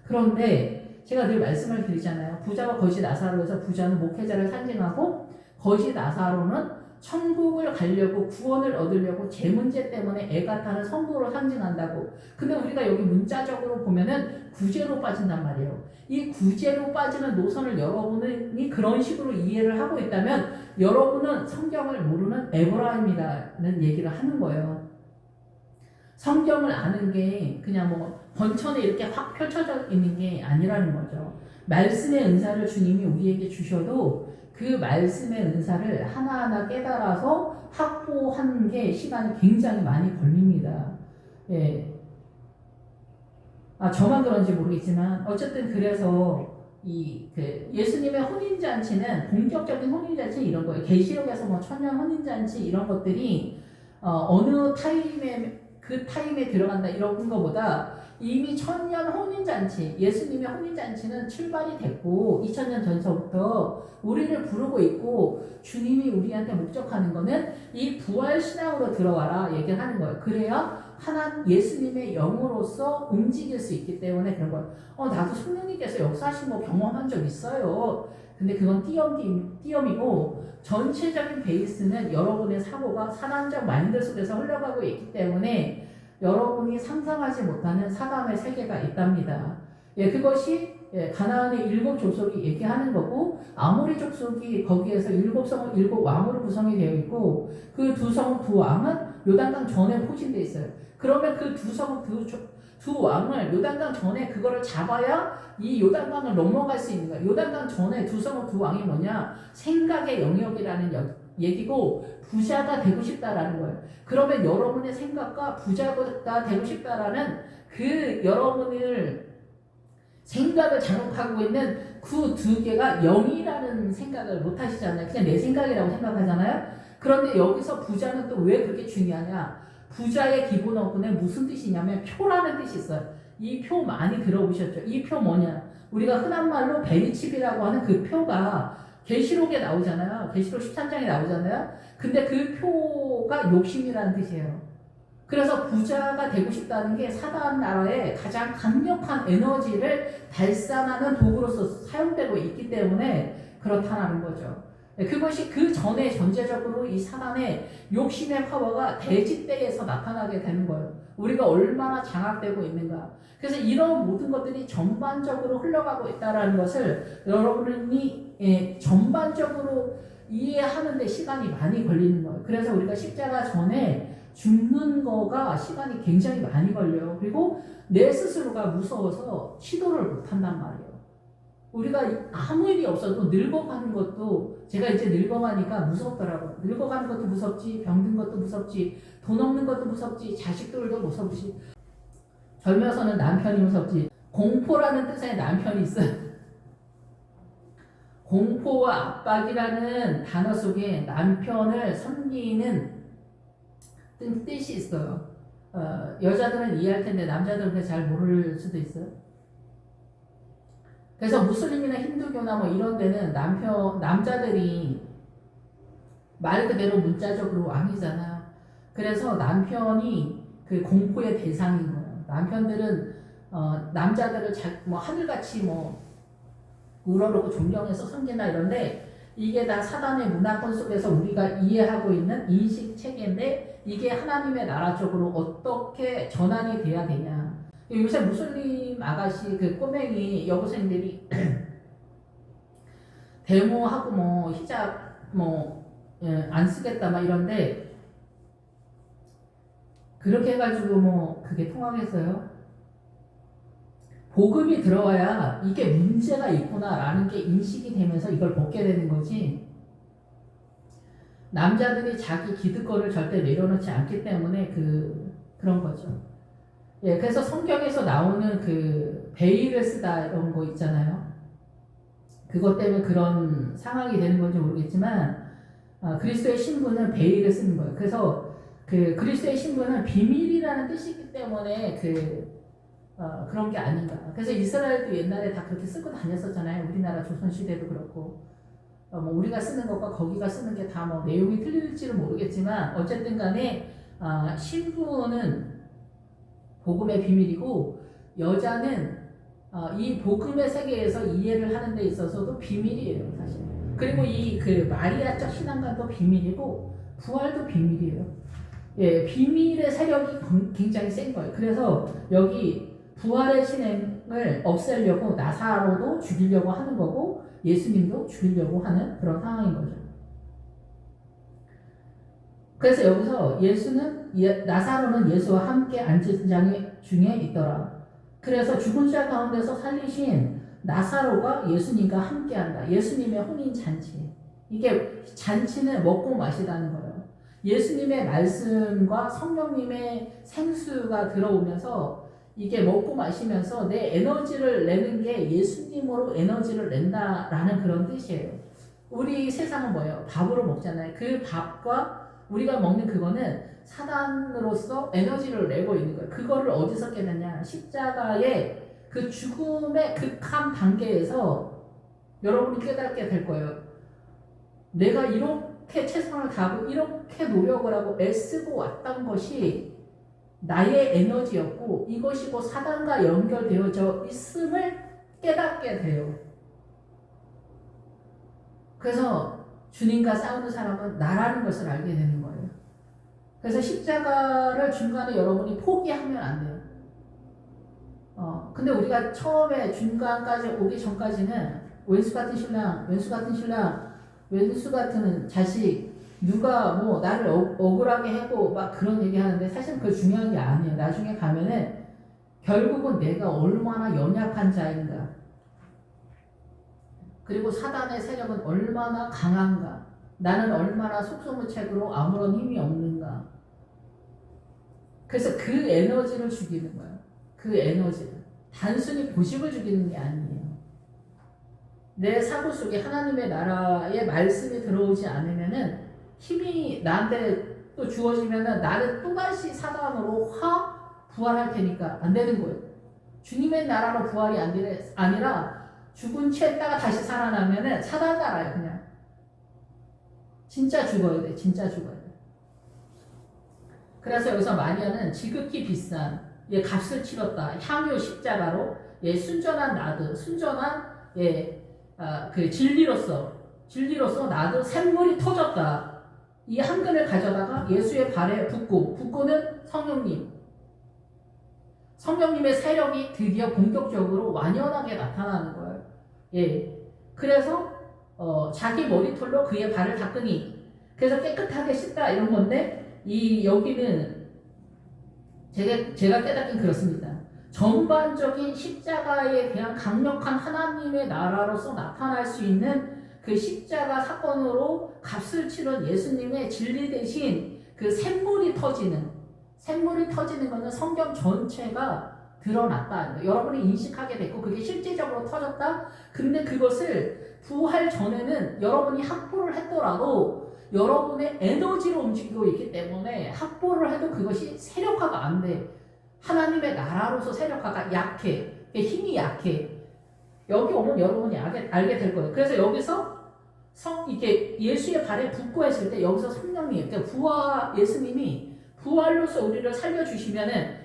그런데 제가 늘 말씀을 드리잖아요. 부자와 거지 나사로에서 부자는 목회자를 상징하고 거지 나사로는 천국을 가려고 구원을 얻으려고 제 문제 때문에 애가 타는 성도로 상징한다고. 근데 우리가 여기 문자적으로 보면은 구제로 빠진단 말이에요. 이 구제로 빠지는 노선을 여러분이 그런 식으로 이해를 하고 있다면 여러분은 성경을 모르는 에브라임이라는 얘기를 하는 거예요. 성경을 아는 게 그냥 뭐 번천에 이렇게 확 펼쳐져 있는 게 아니라는 거죠. 말씀의 은사를 주님이 우리에게 주셔도 그 말씀의 은사를 하나하나 깨달아서 확보하는 게 시간이 굉장히 많이 걸립니다. 예. 저만 그런지 모르겠지만 어쨌든 그래서 예수님의 혼인잔치는 본격적인 혼인잔치 이런 거예요. 계시록에서 뭐 천년 혼인잔치 이런 것들이 어느 타임에 들어간다 이런 거보다 이미 천년 혼인잔치, 예수님의 혼인잔치는 출발이 됐고 2000년 전서부터 우리를 부르고 있고 주님이 우리한테 목적하는 거는 이 부활신앙으로 들어와라 얘기를 하는 거예요. 그래야 예수님의 영으로서 움직일 수 있기 때문에 그런 거예요. 나도 성령님께서 역사하신 거 경험한 적 있어요. 근데 그건 띄엄이고 전체적인 베이스는 여러분의 사고가 사단적 마인드 속에서 흘러가고 있기 때문에 여러분이 상상하지 못하는 사단의 세계가 있답니다. 그것이 가나안의 7 족속이 얘기하는 거고 아모리 족속이 거기에서 7성은 7 왕으로 구성이 되어 있고 그 2성 2왕은 요단강 전에 포진되어 있어요. 그러면 그 2성 2 왕을 요단강 전에 그거를 잡아야 이 요단강을 넘어갈 수 있는 거예요. 요단강 전에 2성 2 왕이 뭐냐? 생각의 영역이라는 얘기고 부자가 되고 싶다라는 거예요. 그러면 여러분의 생각과 부자가 되고 싶다라는 그 여러분을 생각을 자극하고 있는 그 2개가 영이라는 생각을 못 하시잖아요. 그냥 내 생각이라고 생각하잖아요. 그런데 여기서 부자는 또 왜 그렇게 중요하냐? 부자의 기본 어근에 무슨 뜻이냐면 표라는 뜻이 있어요. 이 표 많이 들어보셨죠? 이 표 뭐냐? 우리가 흔한 말로 베리칩이라고 하는 그 표가 계시록에 나오잖아요. 계시록 13장에 나오잖아요. 근데 그 표가 욕심이라는 뜻이에요. 그래서 부자가 되고 싶다는 게 사단 나라의 가장 강력한 에너지를 발산하는 도구로서 사용되고 있기 때문에 그렇다는 거죠. 그것이 그 전에 전제적으로 이 사단의 욕심의 파워가 대지대에서 나타나게 되는 거예요. 우리가 얼마나 장악되고 있는가. 그래서 이런 모든 것들이 전반적으로 흘러가고 있다는 것을 여러분이 전반적으로 이해하는 데 시간이 많이 걸리는 거예요. 그래서 우리가 십자가 전에 죽는 거가 시간이 굉장히 많이 걸려요. 그리고 내 스스로가 무서워서 시도를 못 한단 말이에요. 우리가 아무 일이 없어도 늙어가는 것도 제가 이제 늙어가니까 무섭더라고요. 늙어가는 것도 무섭지, 병든 것도 무섭지, 돈 없는 것도 무섭지, 자식들도 무섭지, 젊어서는 남편이 무섭지. 공포라는 뜻의 남편이 있어요. 공포와 압박이라는 단어 속에 남편을 섬기는 뜻이 있어요. 여자들은 이해할 텐데 남자들은 잘 모를 수도 있어요. 그래서 무슬림이나 힌두교나 뭐 이런 데는 남자들이 말 그대로 문자적으로 왕이잖아. 그래서 남편이 그 공포의 대상인 거예요. 남편들은 남자들을 뭐 하늘같이 뭐 우러르고 존경해서 섬기나 이런데 이게 다 사단의 문화권 속에서 우리가 이해하고 있는 인식 체계인데 이게 하나님의 나라 쪽으로 어떻게 전환이 돼야 되냐. 요새 무슬림 아가씨 그 꼬맹이 여고생들이 데모하고 뭐 히잡 뭐 안 쓰겠다 막 이런데 그렇게 해가지고 뭐 그게 통하겠어요? 복음이 들어와야 이게 문제가 있구나라는 게 인식이 되면서 이걸 벗게 되는 거지. 남자들이 자기 기득권을 절대 내려놓지 않기 때문에 그런 거죠. 예, 그래서 성경에서 나오는 그 베일을 쓰다 이런 거 있잖아요. 그것 때문에 그런 상황이 되는 건지 모르겠지만 그리스도의 신부는 베일을 쓰는 거예요. 그래서 그 그리스도의 신부는 비밀이라는 뜻이기 때문에 그런 게 아닌가. 그래서 이스라엘도 옛날에 다 그렇게 쓰고 다녔었잖아요. 우리나라 조선시대도 그렇고. 뭐 우리가 쓰는 것과 거기가 쓰는 게 다 뭐 내용이 틀릴지는 모르겠지만 어쨌든 간에 신부는 복음의 비밀이고 여자는 이 복음의 세계에서 이해를 하는 데 있어서도 비밀이에요, 사실. 그리고 그 마리아적 신앙관도 비밀이고 부활도 비밀이에요. 예, 비밀의 세력이 굉장히 센 거예요. 그래서 여기 부활의 신앙을 없애려고 나사로도 죽이려고 하는 거고 예수님도 죽이려고 하는 그런 상황인 거죠. 그래서 여기서 나사로는 예수와 함께 앉은 장 중에 있더라. 그래서 죽은 자 가운데서 살리신 나사로가 예수님과 함께한다. 예수님의 혼인 잔치. 이게 잔치는 먹고 마시다는 거예요. 예수님의 말씀과 성령님의 생수가 들어오면서 이게 먹고 마시면서 내 에너지를 내는 게 예수님으로 에너지를 낸다라는 그런 뜻이에요. 우리 세상은 뭐예요? 밥으로 먹잖아요. 그 밥과 우리가 먹는 그거는 사단으로서 에너지를 내고 있는 거예요. 그거를 어디서 깨느냐? 십자가의 그 죽음의 극한 단계에서 여러분이 깨닫게 될 거예요. 내가 이렇게 최선을 다하고 이렇게 노력을 하고 애쓰고 왔던 것이 나의 에너지였고 이것이 곧 사단과 연결되어져 있음을 깨닫게 돼요. 그래서 주님과 싸우는 사람은 나라는 것을 알게 되는 거예요. 그래서 십자가를 중간에 여러분이 포기하면 안 돼요. 근데 우리가 처음에 중간까지 오기 전까지는 왼수 같은 신랑, 왼수 같은 자식, 누가 뭐 나를 억울하게 하고 막 그런 얘기 하는데 사실 그게 중요한 게 아니에요. 나중에 가면은 결국은 내가 얼마나 연약한 자인가, 그리고 사단의 세력은 얼마나 강한가, 나는 얼마나 속수무책으로 아무런 힘이 없는가. 그래서 그 에너지를 죽이는 거예요. 그 에너지를. 단순히 고집을 죽이는 게 아니에요. 내 사고 속에 하나님의 나라의 말씀이 들어오지 않으면은 힘이 나한테 또 주어지면은 나는 또다시 사단으로 부활할 테니까 안 되는 거예요. 주님의 나라로 부활이 아니라 죽은 채 했다가 다시 살아나면은 사단 나라예요, 그냥. 진짜 죽어야 돼, 진짜 죽어야 돼. 그래서 여기서 마리아는 지극히 비싼 값을 치렀다. 향유 십자가로 순전한 나드, 순전한 그 진리로서 나드 샘물이 터졌다. 이 한 근을 가져다가 예수의 발에 붓고는 성령님의 세력이 드디어 본격적으로 완연하게 나타나는 거예요. 그래서 자기 머리털로 그의 발을 닦으니, 그래서 깨끗하게 씻다 이런 건데, 여기는 제가 깨닫긴 그렇습니다. 전반적인 십자가에 대한 강력한 하나님의 나라로서 나타날 수 있는 그 십자가 사건으로 값을 치른 예수님의 진리 대신 그 샘물이 터지는 것은 성경 전체가 드러났다. 여러분이 인식하게 됐고 그게 실제적으로 터졌다. 근데 그것을 부활 전에는 여러분이 확보를 했더라도 여러분의 에너지로 움직이고 있기 때문에 확보를 해도 그것이 세력화가 안 돼. 하나님의 나라로서 세력화가 약해. 힘이 약해. 여기 오면 여러분이 알게 될 거예요. 그래서 여기서 이게 예수의 발에 붓고 했을 때 여기서 성령님, 그러니까 예수님이 부활로서 우리를 살려주시면은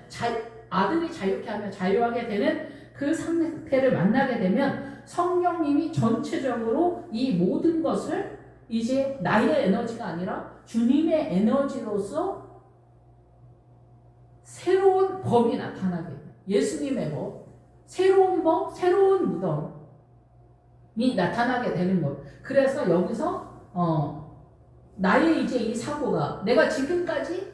아들이 자유케 하면 자유하게 되는 그 상태를 만나게 되면 성령님이 전체적으로 이 모든 것을 이제 나의 에너지가 아니라 주님의 에너지로서 새로운 법이 나타나게 돼요. 예수님의 법, 새로운 무덤이 나타나게 되는 것. 그래서 여기서 나의 이제 이 사고가 내가 지금까지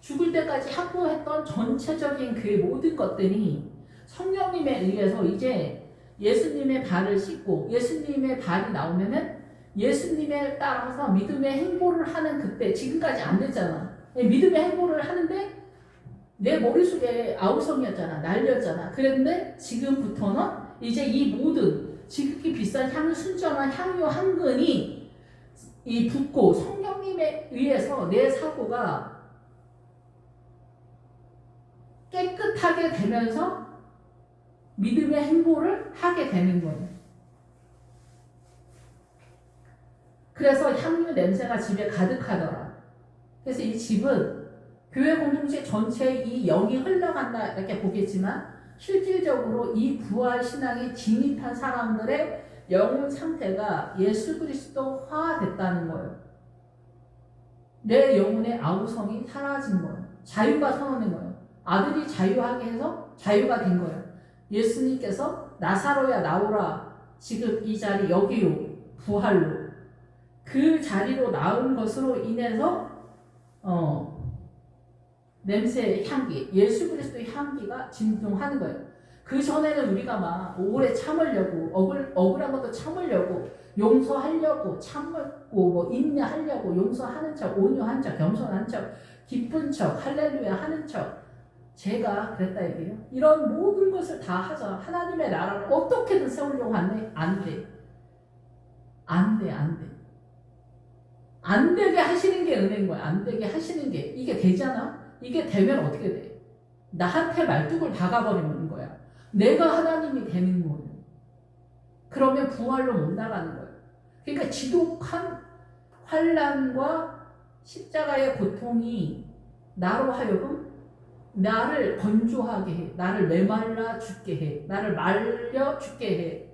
죽을 때까지 확보했던 전체적인 그 모든 것들이 성령님에 의해서 이제 예수님의 발을 씻고 예수님의 발이 나오면은 예수님에 따라서 믿음의 행보를 하는 그때 지금까지 안 됐잖아. 믿음의 행보를 하는데 내 머릿속에 아우성이었잖아. 날렸잖아. 그런데 지금부터는 이제 이 모든 지극히 비싼 향유 순전한 향유 한 근이 이 붓고 성령님에 의해서 내 사고가 깨끗하게 되면서 믿음의 행보를 하게 되는 거예요. 그래서 향유 냄새가 집에 가득하더라. 그래서 이 집은 교회 공동체 전체에 이 영이 흘러간다 이렇게 보겠지만 실질적으로 이 부활 신앙에 진입한 사람들의 영혼 상태가 예수 그리스도화 됐다는 거예요. 내 영혼의 아우성이 사라진 거예요. 자유가 선언된 거예요. 아들이 자유하게 해서 자유가 된 거예요. 예수님께서 나사로야 나오라. 지금 이 자리 여기로 부활로 그 자리로 나온 것으로 인해서 냄새 향기 예수 그리스도의 향기가 진동하는 거예요. 그 전에는 우리가 막 오래 참으려고 억울한 것도 참으려고 용서하려고 참고 뭐 인내하려고 용서하는 척 온유한 척 겸손한 척 기쁜 척 할렐루야 하는 척 제가 그랬다 얘기해요. 이런 모든 것을 다 하자. 하나님의 나라를 어떻게든 세우려고 하는데 안 돼. 안 돼. 안 되게 하시는 게 은혜인 거야. 안 되게 하시는 게 이게 되잖아. 이게 되면 어떻게 돼? 나한테 말뚝을 박아버리는 거야. 내가 하나님이 되는 거예요. 그러면 부활로 못 나가는 거예요. 그러니까 지독한 환난과 십자가의 고통이 나로 하여금 나를 건조하게 해. 나를 메말라 죽게 해. 나를 말려 죽게 해.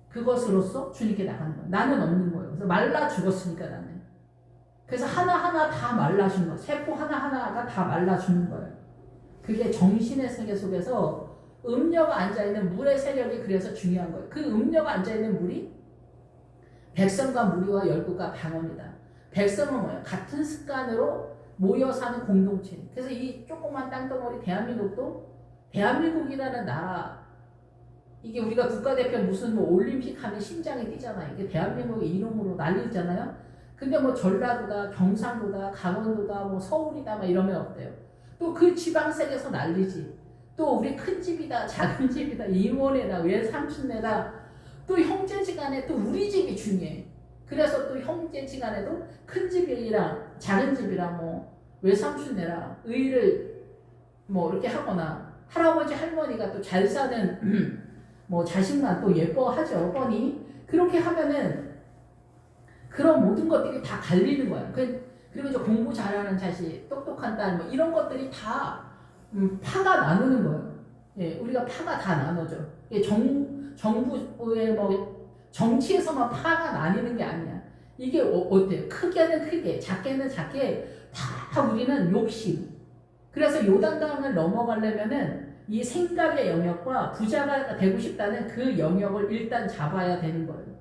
그것으로써 주님께 나가는 거예요. 나는 없는 거예요. 그래서 말라 죽었으니까 나는. 그래서 하나하나 다 말라주는 거예요. 세포 하나하나가 다 말라주는 거예요. 그게 정신의 세계 속에서 음녀가 앉아있는 물의 세력이 그래서 중요한 거예요. 그 음녀가 앉아있는 물이 백성과 무리와 열국과 방언이다. 백성은 뭐예요? 같은 습관으로 모여 사는 공동체. 그래서 이 조그만 땅덩어리 대한민국도 대한민국이라는 나라 이게 우리가 국가대표 무슨 뭐 올림픽 하면 심장이 뛰잖아요. 이게 대한민국의 이름으로 난리잖아요. 근데 뭐 전라도다, 경상도다, 강원도다, 뭐 서울이다 막 이러면 어때요? 또 그 지방색에서 난리지. 또 우리 큰 집이다, 작은 집이다, 이모네다, 외삼촌네다. 또 형제지간에 또 우리 집이 중요해. 그래서 또 형제지간에도 큰 집이랑 작은 집이랑 뭐 외삼촌네랑 의를 뭐 이렇게 하거나 할아버지 할머니가 또 잘 사는 뭐 자식만 또 예뻐하죠 뻔히. 그렇게 하면은 그런 모든 것들이 다 갈리는 거야. 그리고 이제 공부 잘하는 자식, 똑똑한 딸, 뭐 이런 것들이 다 파가 나누는 거예요. 예, 우리가 파가 다 나눠져. 예, 정부의 뭐 정치에서만 파가 나뉘는 게 아니야. 이게 어때요? 크게는 크게, 작게는 작게 다 우리는 욕심. 그래서 요단강을 넘어가려면은 이 생각의 영역과 부자가 되고 싶다는 그 영역을 일단 잡아야 되는 거예요.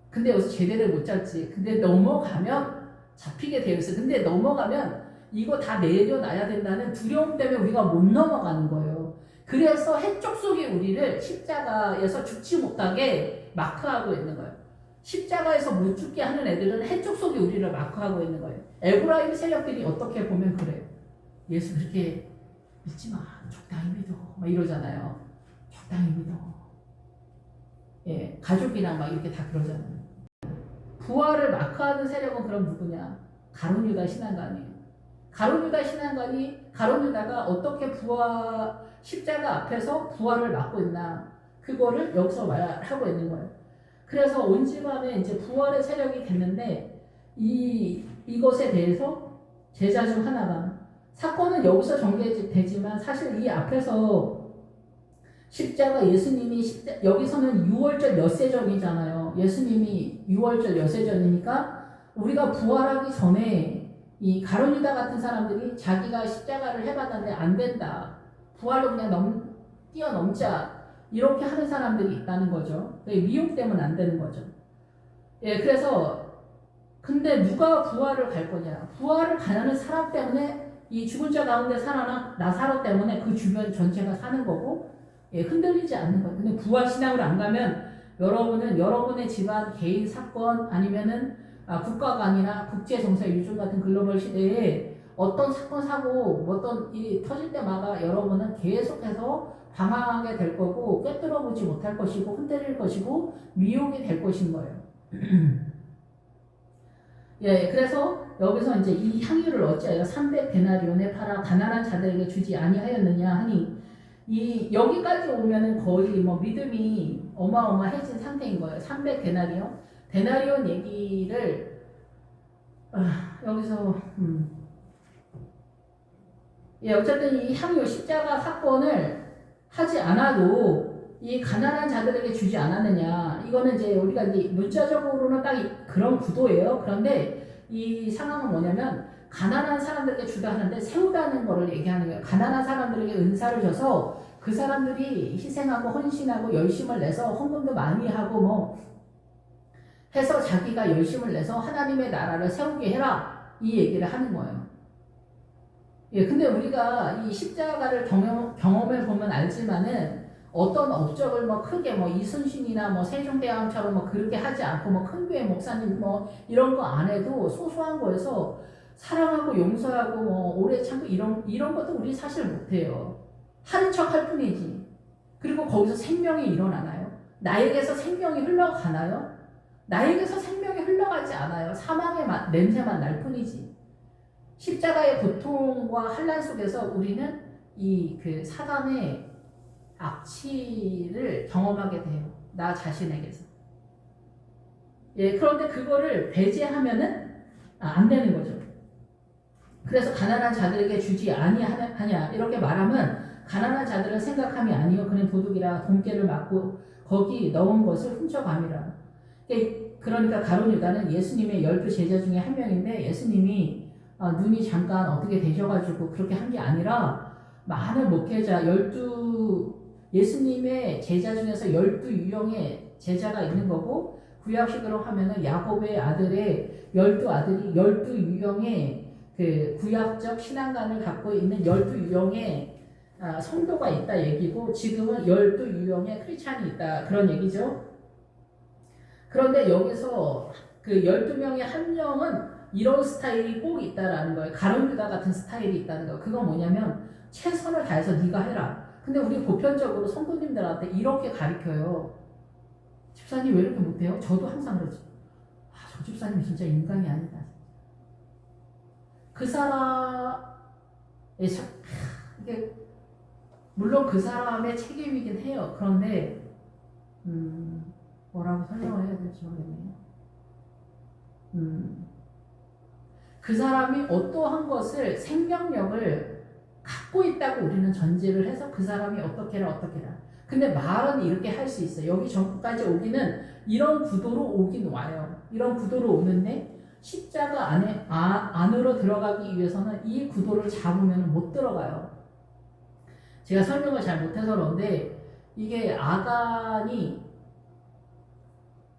근데 여기서 제대로 못 잡지. 근데 넘어가면 잡히게 되어 있어요. 근데 넘어가면 이거 다 내려놔야 된다는 두려움 때문에 우리가 못 넘어가는 거예요. 그래서 해쪽 속에 우리를 십자가에서 죽지 못하게 마크하고 있는 거예요. 십자가에서 못 죽게 하는 애들은 해쪽 속에 우리를 마크하고 있는 거예요. 에브라임 세력들이 어떻게 보면 그래요. 예수 그렇게 믿지 마. 적당히 믿어. 막 이러잖아요. 적당히 믿어. 예, 가족이랑 막 이렇게 다 그러잖아요. 부활을 마크하는 세력은 그럼 누구냐? 가룟 유다 신앙관이에요. 가룟 유다 신앙관이 가룟 유다가 어떻게 십자가 앞에서 부활을 막고 있나? 그거를 여기서 말하고 있는 거예요. 그래서 온 집안에 이제 부활의 세력이 됐는데 이것에 대해서 제자 중 하나가 사건은 여기서 전개되지만 사실 이 앞에서 십자가 예수님이 여기서는 유월절 엿새전이잖아요. 예수님이 유월절 엿새전이니까 우리가 부활하기 전에 이 가룟 유다 같은 사람들이 자기가 십자가를 해봤는데 안 된다. 부활로 그냥 뛰어넘자. 이렇게 하는 사람들이 있다는 거죠. 미혹되면 안 되는 거죠. 예, 그래서 근데 누가 부활을 갈 거냐? 부활을 가는 사람 때문에 이 죽은 자 가운데 살아난 나사로 때문에 그 주변 전체가 사는 거고 예, 흔들리지 않는 거예요. 근데 부활 신앙으로 안 가면 여러분은 여러분의 집안 개인 사건 아니면은 국가관이나 국제 정세 요즘 같은 글로벌 시대에 어떤 사건 사고 어떤 일이 터질 때마다 여러분은 계속해서 방황하게 될 거고 꿰뚫어 보지 못할 것이고 흔들릴 것이고 미혹이 될 것인 거예요. 예, 그래서 여기서 이제 이 향유를 어찌하여 300데나리온에 팔아 가난한 자들에게 주지 아니하였느냐 하니 이 여기까지 오면은 거의 뭐 믿음이 어마어마해진 상태인 거예요. 300데나리온 데나리온 얘기를 여기서 예, 어쨌든 이 향유 십자가 사건을 하지 않아도 이 가난한 자들에게 주지 않았느냐. 이거는 이제 우리가 이제 문자적으로는 딱 그런 구도예요. 그런데 이 상황은 뭐냐면 가난한 사람들에게 주다 하는데 세우다는 거를 얘기하는 거예요. 가난한 사람들에게 은사를 줘서 그 사람들이 희생하고 헌신하고 열심을 내서 헌금도 많이 하고 뭐 해서 자기가 열심을 내서 하나님의 나라를 세우게 해라. 이 얘기를 하는 거예요. 예, 근데 우리가 이 십자가를 경험해 보면 알지만은 어떤 업적을 뭐 크게 뭐 이순신이나 뭐 세종대왕처럼 뭐 그렇게 하지 않고 뭐 큰 교회 목사님 뭐 이런 거 안 해도 소소한 거에서 사랑하고 용서하고 뭐 오래 참고 이런 것도 우리 사실 못해요. 하는 척 할 뿐이지. 그리고 거기서 생명이 일어나나요? 나에게서 생명이 흘러가나요? 나에게서 생명이 흘러가지 않아요. 사망의 냄새만 날 뿐이지. 십자가의 고통과 환난 속에서 우리는 이 그 사단의 악취를 경험하게 돼요. 나 자신에게서. 예, 그런데 그거를 배제하면은 안 되는 거죠. 그래서 가난한 자들에게 주지 아니하냐 이렇게 말하면 가난한 자들은 생각함이 아니요 그는 도둑이라 돈깨를 맞고 거기 넣은 것을 훔쳐감이라. 그러니까 가룟 유다는 예수님의 12 제자 중에 한 명인데 예수님이 눈이 잠깐 어떻게 되셔가지고 그렇게 한 게 아니라 많은 목회자 12 예수님의 제자 중에서 12 유형의 제자가 있는 거고 구약식으로 하면은 야곱의 아들의 12 아들이 12 유형의 그 구약적 신앙관을 갖고 있는 12 유형의 성도가 있다 얘기고 지금은 12 유형의 크리스찬이 있다 그런 얘기죠. 그런데 여기서 그 12명의 한 명은 이런 스타일이 꼭 있다라는 거예요. 가룟 유다 같은 스타일이 있다는 거예요. 그건 뭐냐면 최선을 다해서 네가 해라. 근데 우리 보편적으로 성도님들한테 이렇게 가르쳐요. 집사님 왜 이렇게 못해요? 저도 항상 그러지. 저 집사님 진짜 인간이 아니다. 그 사람의 이게 물론 그 사람의 책임이긴 해요. 그런데 뭐라고 설명을 해야 될지 모르겠네요. 그 사람이 어떠한 것을 생명력을 갖고 있다고 우리는 전제를 해서 그 사람이 어떻게라. 근데 말은 이렇게 할 수 있어요. 여기 전까지 오기는 이런 구도로 오긴 와요. 이런 구도로 오는데 십자가 안으로 들어가기 위해서는 이 구도를 잡으면 못 들어가요. 제가 설명을 잘 못해서 그런데 이게 아간이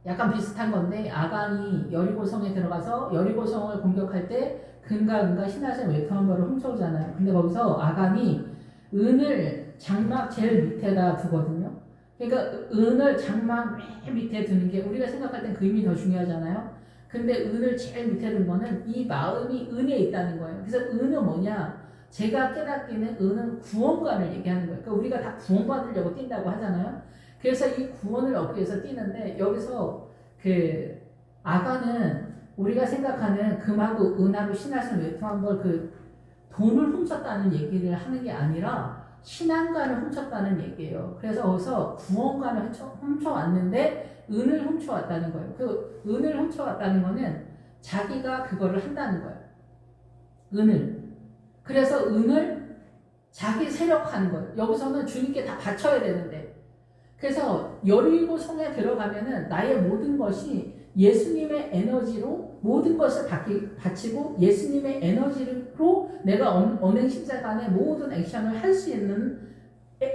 약간 비슷한 건데 아간이 여리고성에 들어가서 여리고성을 공격할 때 금과 신하신 외투한벌을 훔쳐오잖아요. 근데 거기서 아간이 은을 장막 제일 밑에다 두거든요. 그러니까 은을 장막 맨 밑에 두는 게 우리가 생각할 땐 그 의미 더 중요하잖아요. 근데 은을 제일 밑에 둔 거는 이 마음이 은에 있다는 거예요. 그래서 은은 뭐냐? 제가 깨닫기는 은은 구원관을 얘기하는 거예요. 그러니까 우리가 다 구원받으려고 뛴다고 하잖아요. 그래서 이 구원을 얻기 위해서 뛰는데 여기서 그 아간은 우리가 생각하는 금하고 은하고 신하신 외투한벌 그 돈을 훔쳤다는 얘기를 하는 게 아니라 신앙관을 훔쳤다는 얘기예요. 그래서 거기서 구원관을 훔쳐왔는데 은을 훔쳐왔다는 거예요. 그 은을 훔쳐왔다는 거는 자기가 그거를 한다는 거예요. 은을. 그래서 은을 자기 세력화하는 거예요. 여기서는 주님께 다 바쳐야 되는데. 그래서 여리고성에 들어가면은 나의 모든 것이 예수님의 에너지로 모든 것을 바치고 예수님의 에너지로 내가 언행 십자간의 모든 액션을 할 수 있는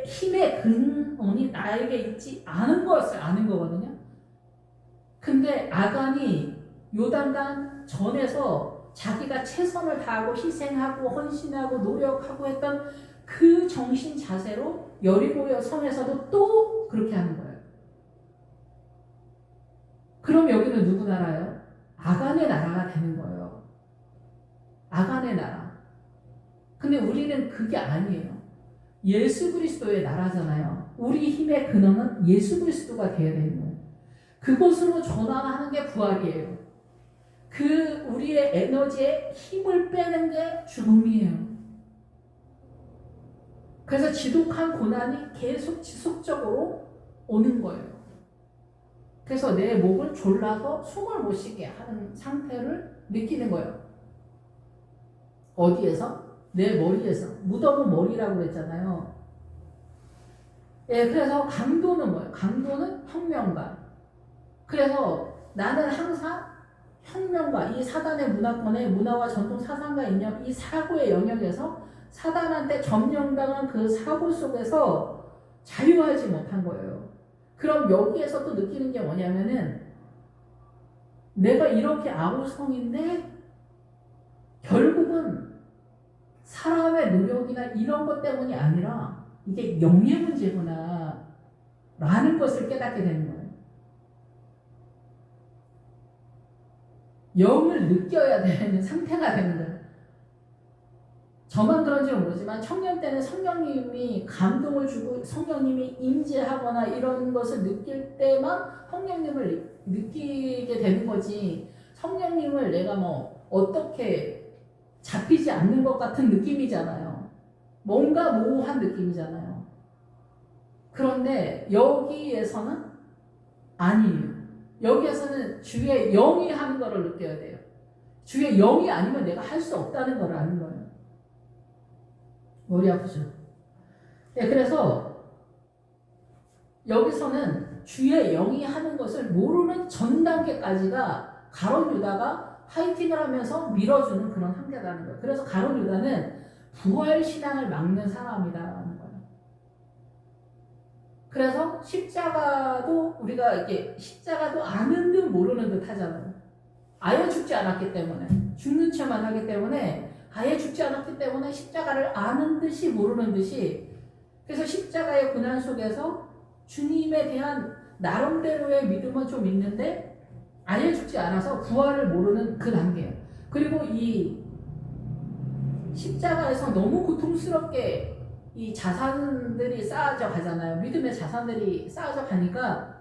힘의 근원이 나에게 있지 않은 것을 아는 거거든요. 근데 아간이 요단강 전에서 자기가 최선을 다하고 희생하고 헌신하고 노력하고 했던 그 정신 자세로 여리고 성에서도 또 그렇게 하는 거예요. 그럼 여기는 누구 나라예요? 아간의 나라가 되는 거예요. 아간의 나라. 근데 우리는 그게 아니에요. 예수 그리스도의 나라잖아요. 우리 힘의 근원은 예수 그리스도가 되어야 되는 거예요. 그것으로 전환하는 게 부활이에요. 그 우리의 에너지에 힘을 빼는 게 죽음이에요. 그래서 지독한 고난이 계속 지속적으로 오는 거예요. 그래서 내 목을 졸라서 숨을 못 쉬게 하는 상태를 느끼는 거예요. 어디에서? 내 머리에서. 무덤은 머리라고 그랬잖아요. 예, 그래서 강도는 뭐예요? 강도는 혁명가. 그래서 나는 항상 혁명가, 이 사단의 문화권의 문화와 전통 사상과 이념, 이 사고의 영역에서 사단한테 점령당한 그 사고 속에서 자유하지 못한 거예요. 그럼 여기에서 또 느끼는 게 뭐냐면은 내가 이렇게 아우성인데 결국은 사람의 노력이나 이런 것 때문이 아니라 이게 영의 문제구나 라는 것을 깨닫게 되는 거예요. 영을 느껴야 되는 상태가 되는 거예요. 저만 그런지는 모르지만 청년 때는 성령님이 감동을 주고 성령님이 임재하거나 이런 것을 느낄 때만 성령님을 느끼게 되는 거지, 성령님을 내가 뭐 어떻게 잡히지 않는 것 같은 느낌이잖아요. 뭔가 모호한 느낌이잖아요. 그런데 여기에서는 아니에요. 여기에서는 주의 영이 하는 거를 느껴야 돼요. 주의 영이 아니면 내가 할 수 없다는 걸 아는 거예요. 머리 아프죠? 네, 그래서 여기서는 주의 영이 하는 것을 모르는 전 단계까지가 가룟 유다가 파이팅을 하면서 밀어주는 그런 한계라는 거예요. 그래서 가룟 유다는 부활 신앙을 막는 사람이다라는 거예요. 그래서 십자가도 우리가 이렇게 십자가도 아는 듯 모르는 듯 하잖아요. 아예 죽지 않았기 때문에, 죽는 채만 하기 때문에, 아예 죽지 않았기 때문에 십자가를 아는 듯이 모르는 듯이, 그래서 십자가의 고난 속에서 주님에 대한 나름대로의 믿음은 좀 있는데 아예 죽지 않아서 부활을 모르는 그 단계예요. 그리고 이 십자가에서 너무 고통스럽게 이 자산들이 쌓아져 가잖아요. 믿음의 자산들이 쌓아져 가니까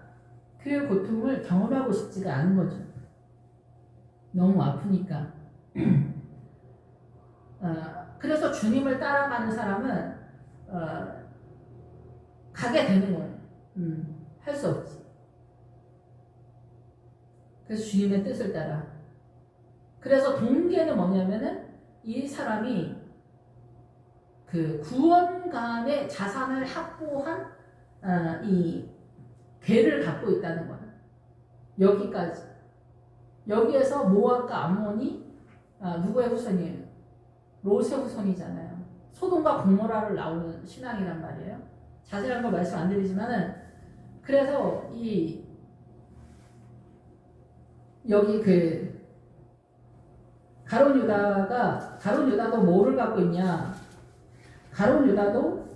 그 고통을 경험하고 싶지가 않은 거죠. 너무 아프니까. 그래서 주님을 따라가는 사람은 가게 되는 거예요. 할 수 없지. 그래서 주님의 뜻을 따라. 그래서 동계는 뭐냐면은 이 사람이 그 구원간의 자산을 확보한 이 괴를 갖고 있다는 거예요. 여기까지. 여기에서 모압과 암몬이 누구의 후손이에요? 롯의 후손이잖아요. 소돔과 고모라를 나오는 신앙이란 말이에요. 자세한 거 말씀 안 드리지만은, 그래서 이 여기 그 가룟 유다도 뭐를 갖고 있냐? 가룟 유다도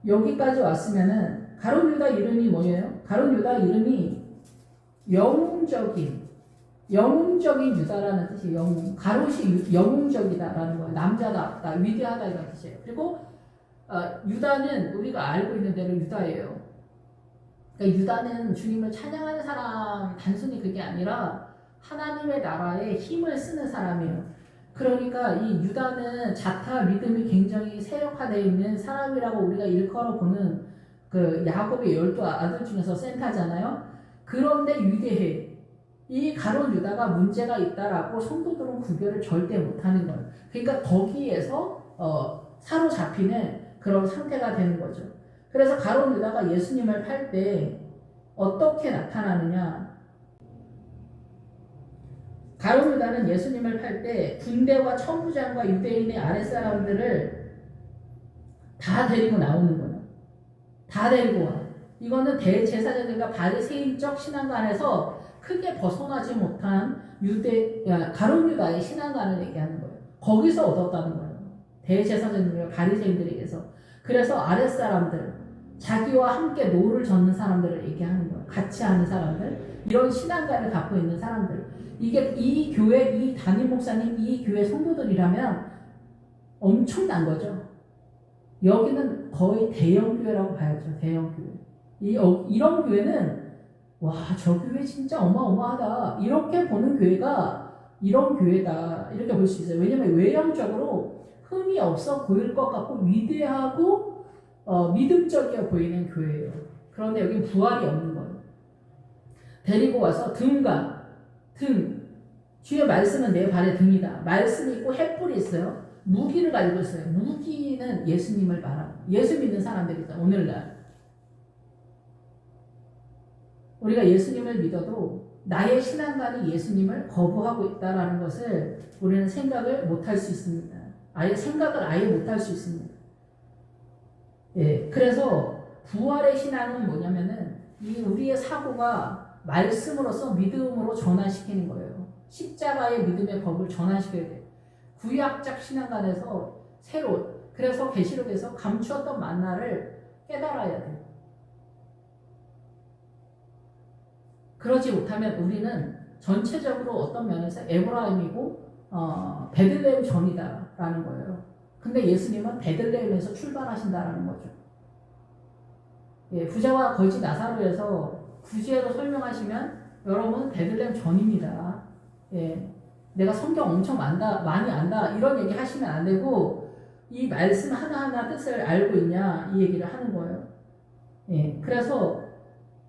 여기까지 왔으면은 가룟 유다 이름이 뭐예요? 가룟 유다 이름이 영웅적인 유다라는 뜻이에요. 영웅. 가롯이 영웅적이다라는 거예요. 남자답다, 위대하다 이런 뜻이에요. 그리고 유다는 우리가 알고 있는 대로 유다예요. 그러니까 유다는 주님을 찬양하는 사람, 단순히 그게 아니라 하나님의 나라에 힘을 쓰는 사람이에요. 그러니까 이 유다는 자타 믿음이 굉장히 세력화되어 있는 사람이라고 우리가 일컬어 보는 그 야곱의 12 아들 중에서 센터잖아요. 그런데 위대해. 이 가룟 유다가 문제가 있다라고 성도들은 구별을 절대 못하는 거예요. 그러니까 거기에서 사로잡히는 그런 상태가 되는 거죠. 그래서 가룟 유다가 예수님을 팔 때 어떻게 나타나느냐? 가룟 유다는 예수님을 팔 때 군대와 천부장과 유대인의 아랫사람들을 다 데리고 나오는 거예요. 다 데리고 와. 이거는 대제사장들과 바리새인적 신앙관에서 크게 벗어나지 못한 가룟 유다의 신앙관을 얘기하는 거예요. 거기서 얻었다는 거예요. 대제사장들과 바리새인들에게서. 그래서 아랫사람들, 자기와 함께 노를 젓는 사람들을 얘기하는 거예요. 같이 하는 사람들, 이런 신앙관을 갖고 있는 사람들. 이게 이 교회, 이 담임 목사님, 이 교회 성도들이라면 엄청난 거죠. 여기는 거의 대형 교회라고 봐야죠. 대형 교회. 이런 교회는 와, 저 교회 진짜 어마어마하다. 이렇게 보는 교회가 이런 교회다. 이렇게 볼 수 있어요. 왜냐면 외형적으로 흠이 없어 보일 것 같고 위대하고 믿음적이어 보이는 교회예요. 그런데 여기 부활이 없는 거예요. 데리고 와서 등, 주의 말씀은 내 발의 등이다. 말씀이 있고 횃불이 있어요. 무기를 가지고 있어요. 무기는 예수님을 말하고 예수 믿는 사람들이다. 오늘날 우리가 예수님을 믿어도 나의 신앙관이 예수님을 거부하고 있다는 것을 우리는 생각을 못할 수 있습니다. 생각을 아예 못할 수 있습니다. 예, 그래서 부활의 신앙은 뭐냐면은 이 우리의 사고가 말씀으로서 믿음으로 전환시키는 거예요. 십자가의 믿음의 법을 전환시켜야 돼요. 구약적 신앙관에서 그래서 계시록에서 감추었던 만나를 깨달아야 돼요. 그러지 못하면 우리는 전체적으로 어떤 면에서 에브라임이고 베들레헴 전이다라는 거예요. 근데 예수님은 베들레헴에서 출발하신다라는 거죠. 예, 부자와 거지 나사로에서 구제로 설명하시면 여러분 베들레헴 전입니다. 예, 내가 성경 엄청 많이 안다 이런 얘기 하시면 안 되고 이 말씀 하나하나 뜻을 알고 있냐 이 얘기를 하는 거예요. 예, 그래서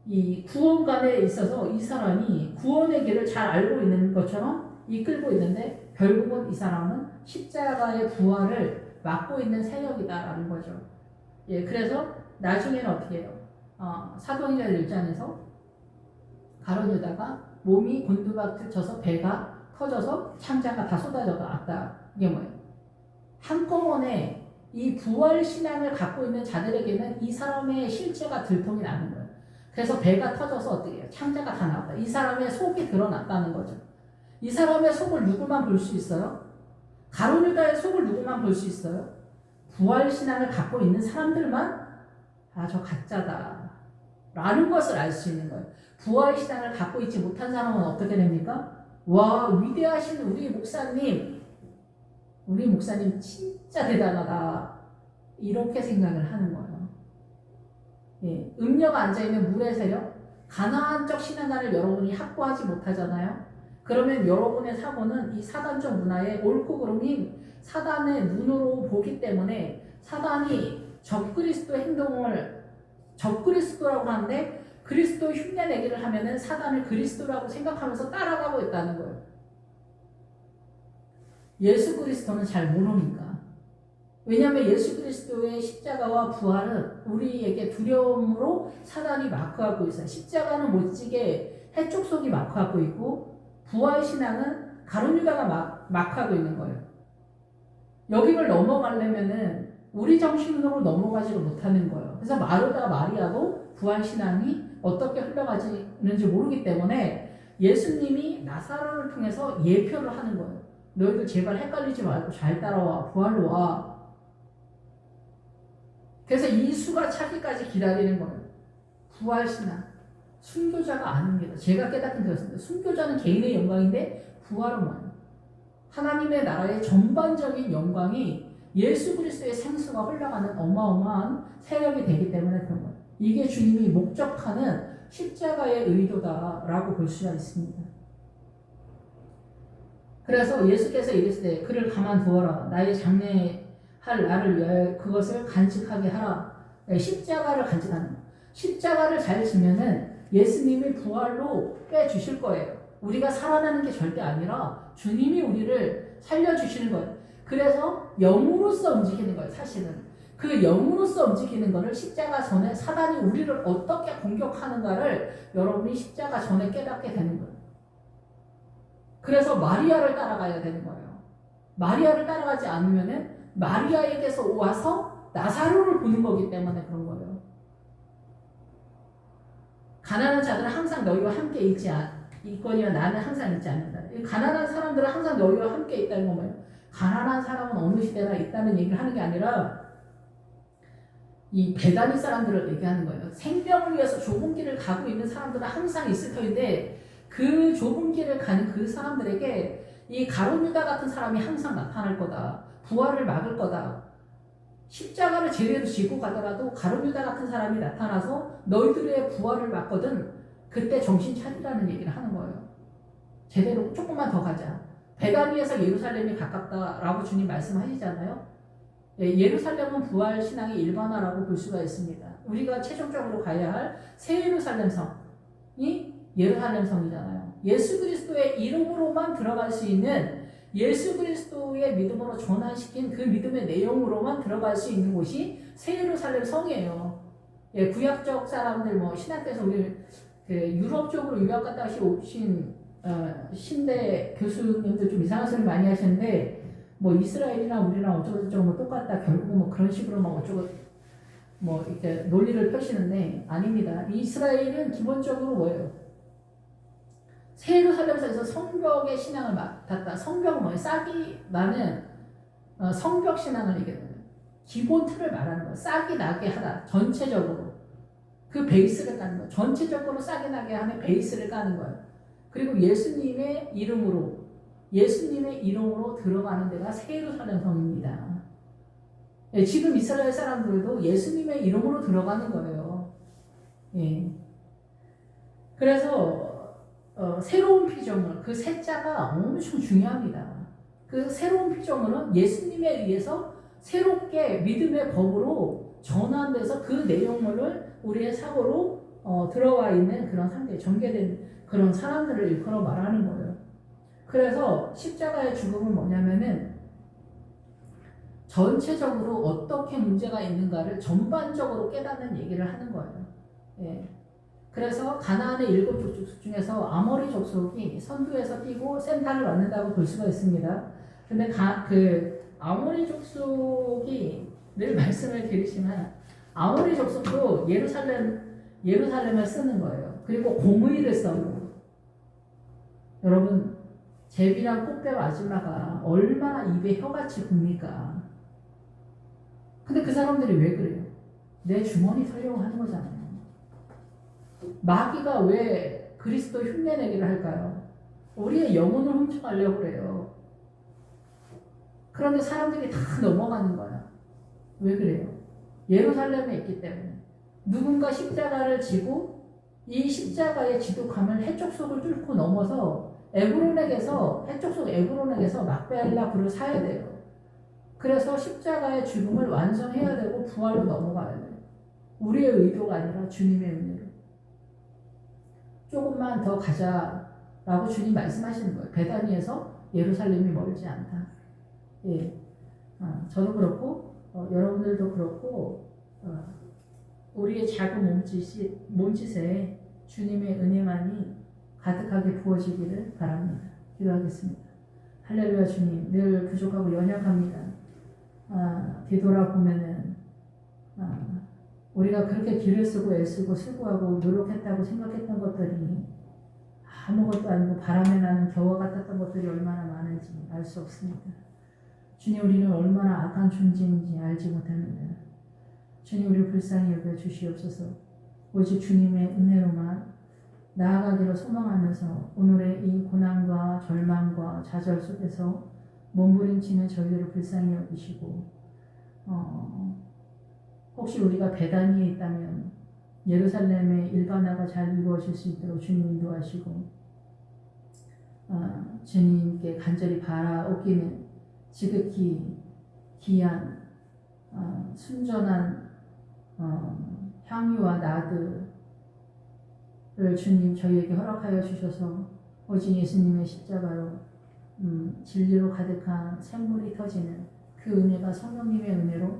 이 구원관에 있어서 이 사람이 구원의 길을 잘 알고 있는 것처럼 이끌고 있는데 결국은 이 사람은 십자가의 부활을 막고 있는 세력이다라는 거죠. 예, 그래서 나중에는 어떻게 해요? 사도행전 1장에서 가룟 유다가 몸이 곤두박질 쳐서 배가 터져서 창자가 다 쏟아져 나왔다. 이게 뭐예요? 한꺼번에 이 부활 신앙을 갖고 있는 자들에게는 이 사람의 실체가 들통이 나는 거예요. 그래서 배가 터져서 어떻게 해요? 창자가 다 나왔다. 이 사람의 속이 드러났다는 거죠. 이 사람의 속을 누구만 볼 수 있어요? 가룟 유다의 속을 누구만 볼 수 있어요? 부활 신앙을 갖고 있는 사람들만 저 가짜다 라는 것을 알 수 있는 거예요. 부활 신앙을 갖고 있지 못한 사람은 어떻게 됩니까? 와, 위대하신 우리 목사님 진짜 대단하다 이렇게 생각을 하는 거예요. 예, 음녀가 앉아있는 물의 세력, 가나안적 신앙관을 여러분이 확보하지 못하잖아요. 그러면 여러분의 사고는 이 사단적 문화의 옳고 그름이 사단의 눈으로 보기 때문에 사단이 적그리스도 행동을 적그리스도라고 하는데 그리스도 흉내내기를 하면은 사단을 그리스도라고 생각하면서 따라가고 있다는 거예요. 예수 그리스도는 잘 모르니까. 왜냐하면 예수 그리스도의 십자가와 부활은 우리에게 두려움으로 사단이 마크하고 있어요. 십자가는 못지게 해촉속이 마크하고 있고 부활 신앙은 가룟 유다가 마크하고 있는 거예요. 여기를 넘어가려면은 우리 정신으로 넘어가지를 못하는 거예요. 그래서 마르다 마리아도 부활 신앙이 어떻게 흘러가지는지 모르기 때문에 예수님이 나사로를 통해서 예표를 하는 거예요. 너희들 제발 헷갈리지 말고 잘 따라와. 부활로 와. 그래서 이 수가 차기까지 기다리는 거예요. 부활신앙. 순교자가 아닙니다. 제가 깨닫긴 그렇습니다. 순교자는 개인의 영광인데 부활은 뭐예요? 하나님의 나라의 전반적인 영광이 예수 그리스도의 생수가 흘러가는 어마어마한 세력이 되기 때문에 그런 거예요. 이게 주님이 목적하는 십자가의 의도다라고 볼 수가 있습니다. 그래서 예수께서 이르시되 그를 가만두어라. 나의 장래할 나를 위하여 그것을 간직하게 하라. 십자가를 간직하는 거예요. 십자가를 잘 지면은 예수님이 부활로 빼주실 거예요. 우리가 살아나는 게 절대 아니라 주님이 우리를 살려주시는 거예요. 그래서 영으로서 움직이는 거예요. 사실은 그 영으로서 움직이는 거를 십자가 전에 사단이 우리를 어떻게 공격하는가를 여러분이 십자가 전에 깨닫게 되는 거예요. 그래서 마리아를 따라가야 되는 거예요. 마리아를 따라가지 않으면은 마리아에게서 와서 나사로를 보는 거기 때문에 그런 거예요. 가난한 자들은 항상 너희와 함께 있지 있거니와 나는 항상 있지 않는다. 이 가난한 사람들은 항상 너희와 함께 있다는 건 뭐예요? 가난한 사람은 어느 시대나 있다는 얘기를 하는 게 아니라 이 베다니 사람들을 얘기하는 거예요. 생명을 위해서 좁은 길을 가고 있는 사람들은 항상 있을 터인데 그 좁은 길을 가는 그 사람들에게 이 가룟 유다 같은 사람이 항상 나타날 거다. 부활을 막을 거다. 십자가를 제대로 지고 가더라도 가룟 유다 같은 사람이 나타나서 너희들의 부활을 막거든 그때 정신 차리라는 얘기를 하는 거예요. 제대로 조금만 더 가자. 베다니에서 예루살렘이 가깝다라고 주님 말씀하시잖아요. 예루살렘은 부활 신앙의 일반화라고 볼 수가 있습니다. 우리가 최종적으로 가야 할 새 예루살렘 성이 예루살렘 성이잖아요. 예수 그리스도의 이름으로만 들어갈 수 있는 예수 그리스도의 믿음으로 전환시킨 그 믿음의 내용으로만 들어갈 수 있는 곳이 새 예루살렘 성이에요. 구약적 사람들 신학교에서 우리 유럽 쪽으로 유학 갔다 오신 신대 교수님들 좀 이상한 소리 많이 하시는데 이스라엘이랑 우리랑 어쩌고저쩌고 똑같다 결국 그런 식으로 어쩌고 이렇게 논리를 펴시는데 아닙니다. 이스라엘은 기본적으로 뭐예요? 새 예루살렘에서 성벽의 신앙을 맡았다. 성벽은 뭐예요? 싹이 나는 성벽 신앙을 얘기하는 거예요. 기본 틀을 말하는 거예요. 싹이 나게 하다. 전체적으로. 그 베이스를 까는 거예요. 전체적으로 싹이 나게 하는 베이스를 까는 거예요. 그리고 예수님의 이름으로 들어가는 데가 새 예루살렘 성입니다. 지금 이스라엘 사람들도 예수님의 이름으로 들어가는 거예요. 그래서 새로운 피조물, 그 세자가 엄청 중요합니다. 그 새로운 피조물은 예수님에 의해서 새롭게 믿음의 법으로 전환돼서 그 내용물을 우리의 사고로 들어와 있는 그런 상태에 전개된 그런 사람들을 일컬어 말하는 거예요. 그래서 십자가의 죽음은 뭐냐면은 전체적으로 어떻게 문제가 있는가를 전반적으로 깨닫는 얘기를 하는 거예요. 그래서 가나안의 7족속 중에서 아모리 족속이 선두에서 뛰고 센터를 맡는다고 볼 수가 있습니다. 근데 그 아모리 족속이 늘 말씀을 드리지만 아모리 족속도 예루살렘을 쓰는 거예요. 그리고 공의를 써요. 여러분 제비랑 꽃뱀 아줌마가 얼마나 입에 혀같이 굽니까? 근데 그 사람들이 왜 그래요? 내 주머니 털려고 하는 거잖아요. 마귀가 왜 그리스도 흉내내기를 할까요? 우리의 영혼을 훔쳐가려고 그래요. 그런데 사람들이 다 넘어가는 거야. 왜 그래요? 예루살렘에 있기 때문에. 누군가 십자가를 지고 이 십자가의 지독함을 해족속을 뚫고 넘어서 해족속 에브론에게서 막벨라 불을 사야 돼요. 그래서 십자가의 죽음을 완성해야 되고 부활로 넘어가야 돼요. 우리의 의도가 아니라 주님의 은혜로. 조금만 더 가자라고 주님 말씀하시는 거예요. 베다니에서 예루살렘이 멀지 않다. 저도 그렇고 여러분들도 그렇고 우리의 작은 몸짓에 주님의 은혜만이 가득하게 부어지기를 바랍니다. 기도하겠습니다. 할렐루야. 주님, 늘 부족하고 연약합니다. 뒤돌아보면은 우리가 그렇게 길을 쓰고 애쓰고 수고하고 노력했다고 생각했던 것들이 아무것도 아니고 바람에 나는 겨와 같았던 것들이 얼마나 많은지 알 수 없습니다. 주님, 우리는 얼마나 악한 존재인지 알지 못합니다. 주님, 우리를 불쌍히 여겨 주시옵소서. 오직 주님의 은혜로만 나아가기를 소망하면서 오늘의 이 고난과 절망과 좌절 속에서 몸부림치는 저희들을 불쌍히 여기시고 혹시 우리가 베다니에 있다면 예루살렘의 일반화가 잘 이루어질 수 있도록 주님 인도하시고 주님께 간절히 바라옵기는 지극히 귀한 순전한 향유와 나드를 주님 저희에게 허락하여 주셔서 오직 예수님의 십자가로 진리로 가득한 샘물이 터지는 그 은혜가 성령님의 은혜로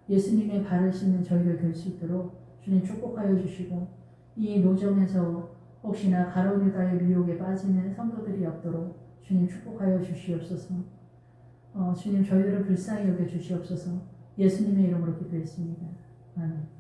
예수님의 발을 씻는 저희를 될 수 있도록 주님 축복하여 주시고 이 노정에서 혹시나 가룟 유다의 미혹에 빠지는 성도들이 없도록 주님 축복하여 주시옵소서. 주님 저희들을 불쌍히 여겨 주시옵소서. 예수님의 이름으로 기도했습니다. 아멘.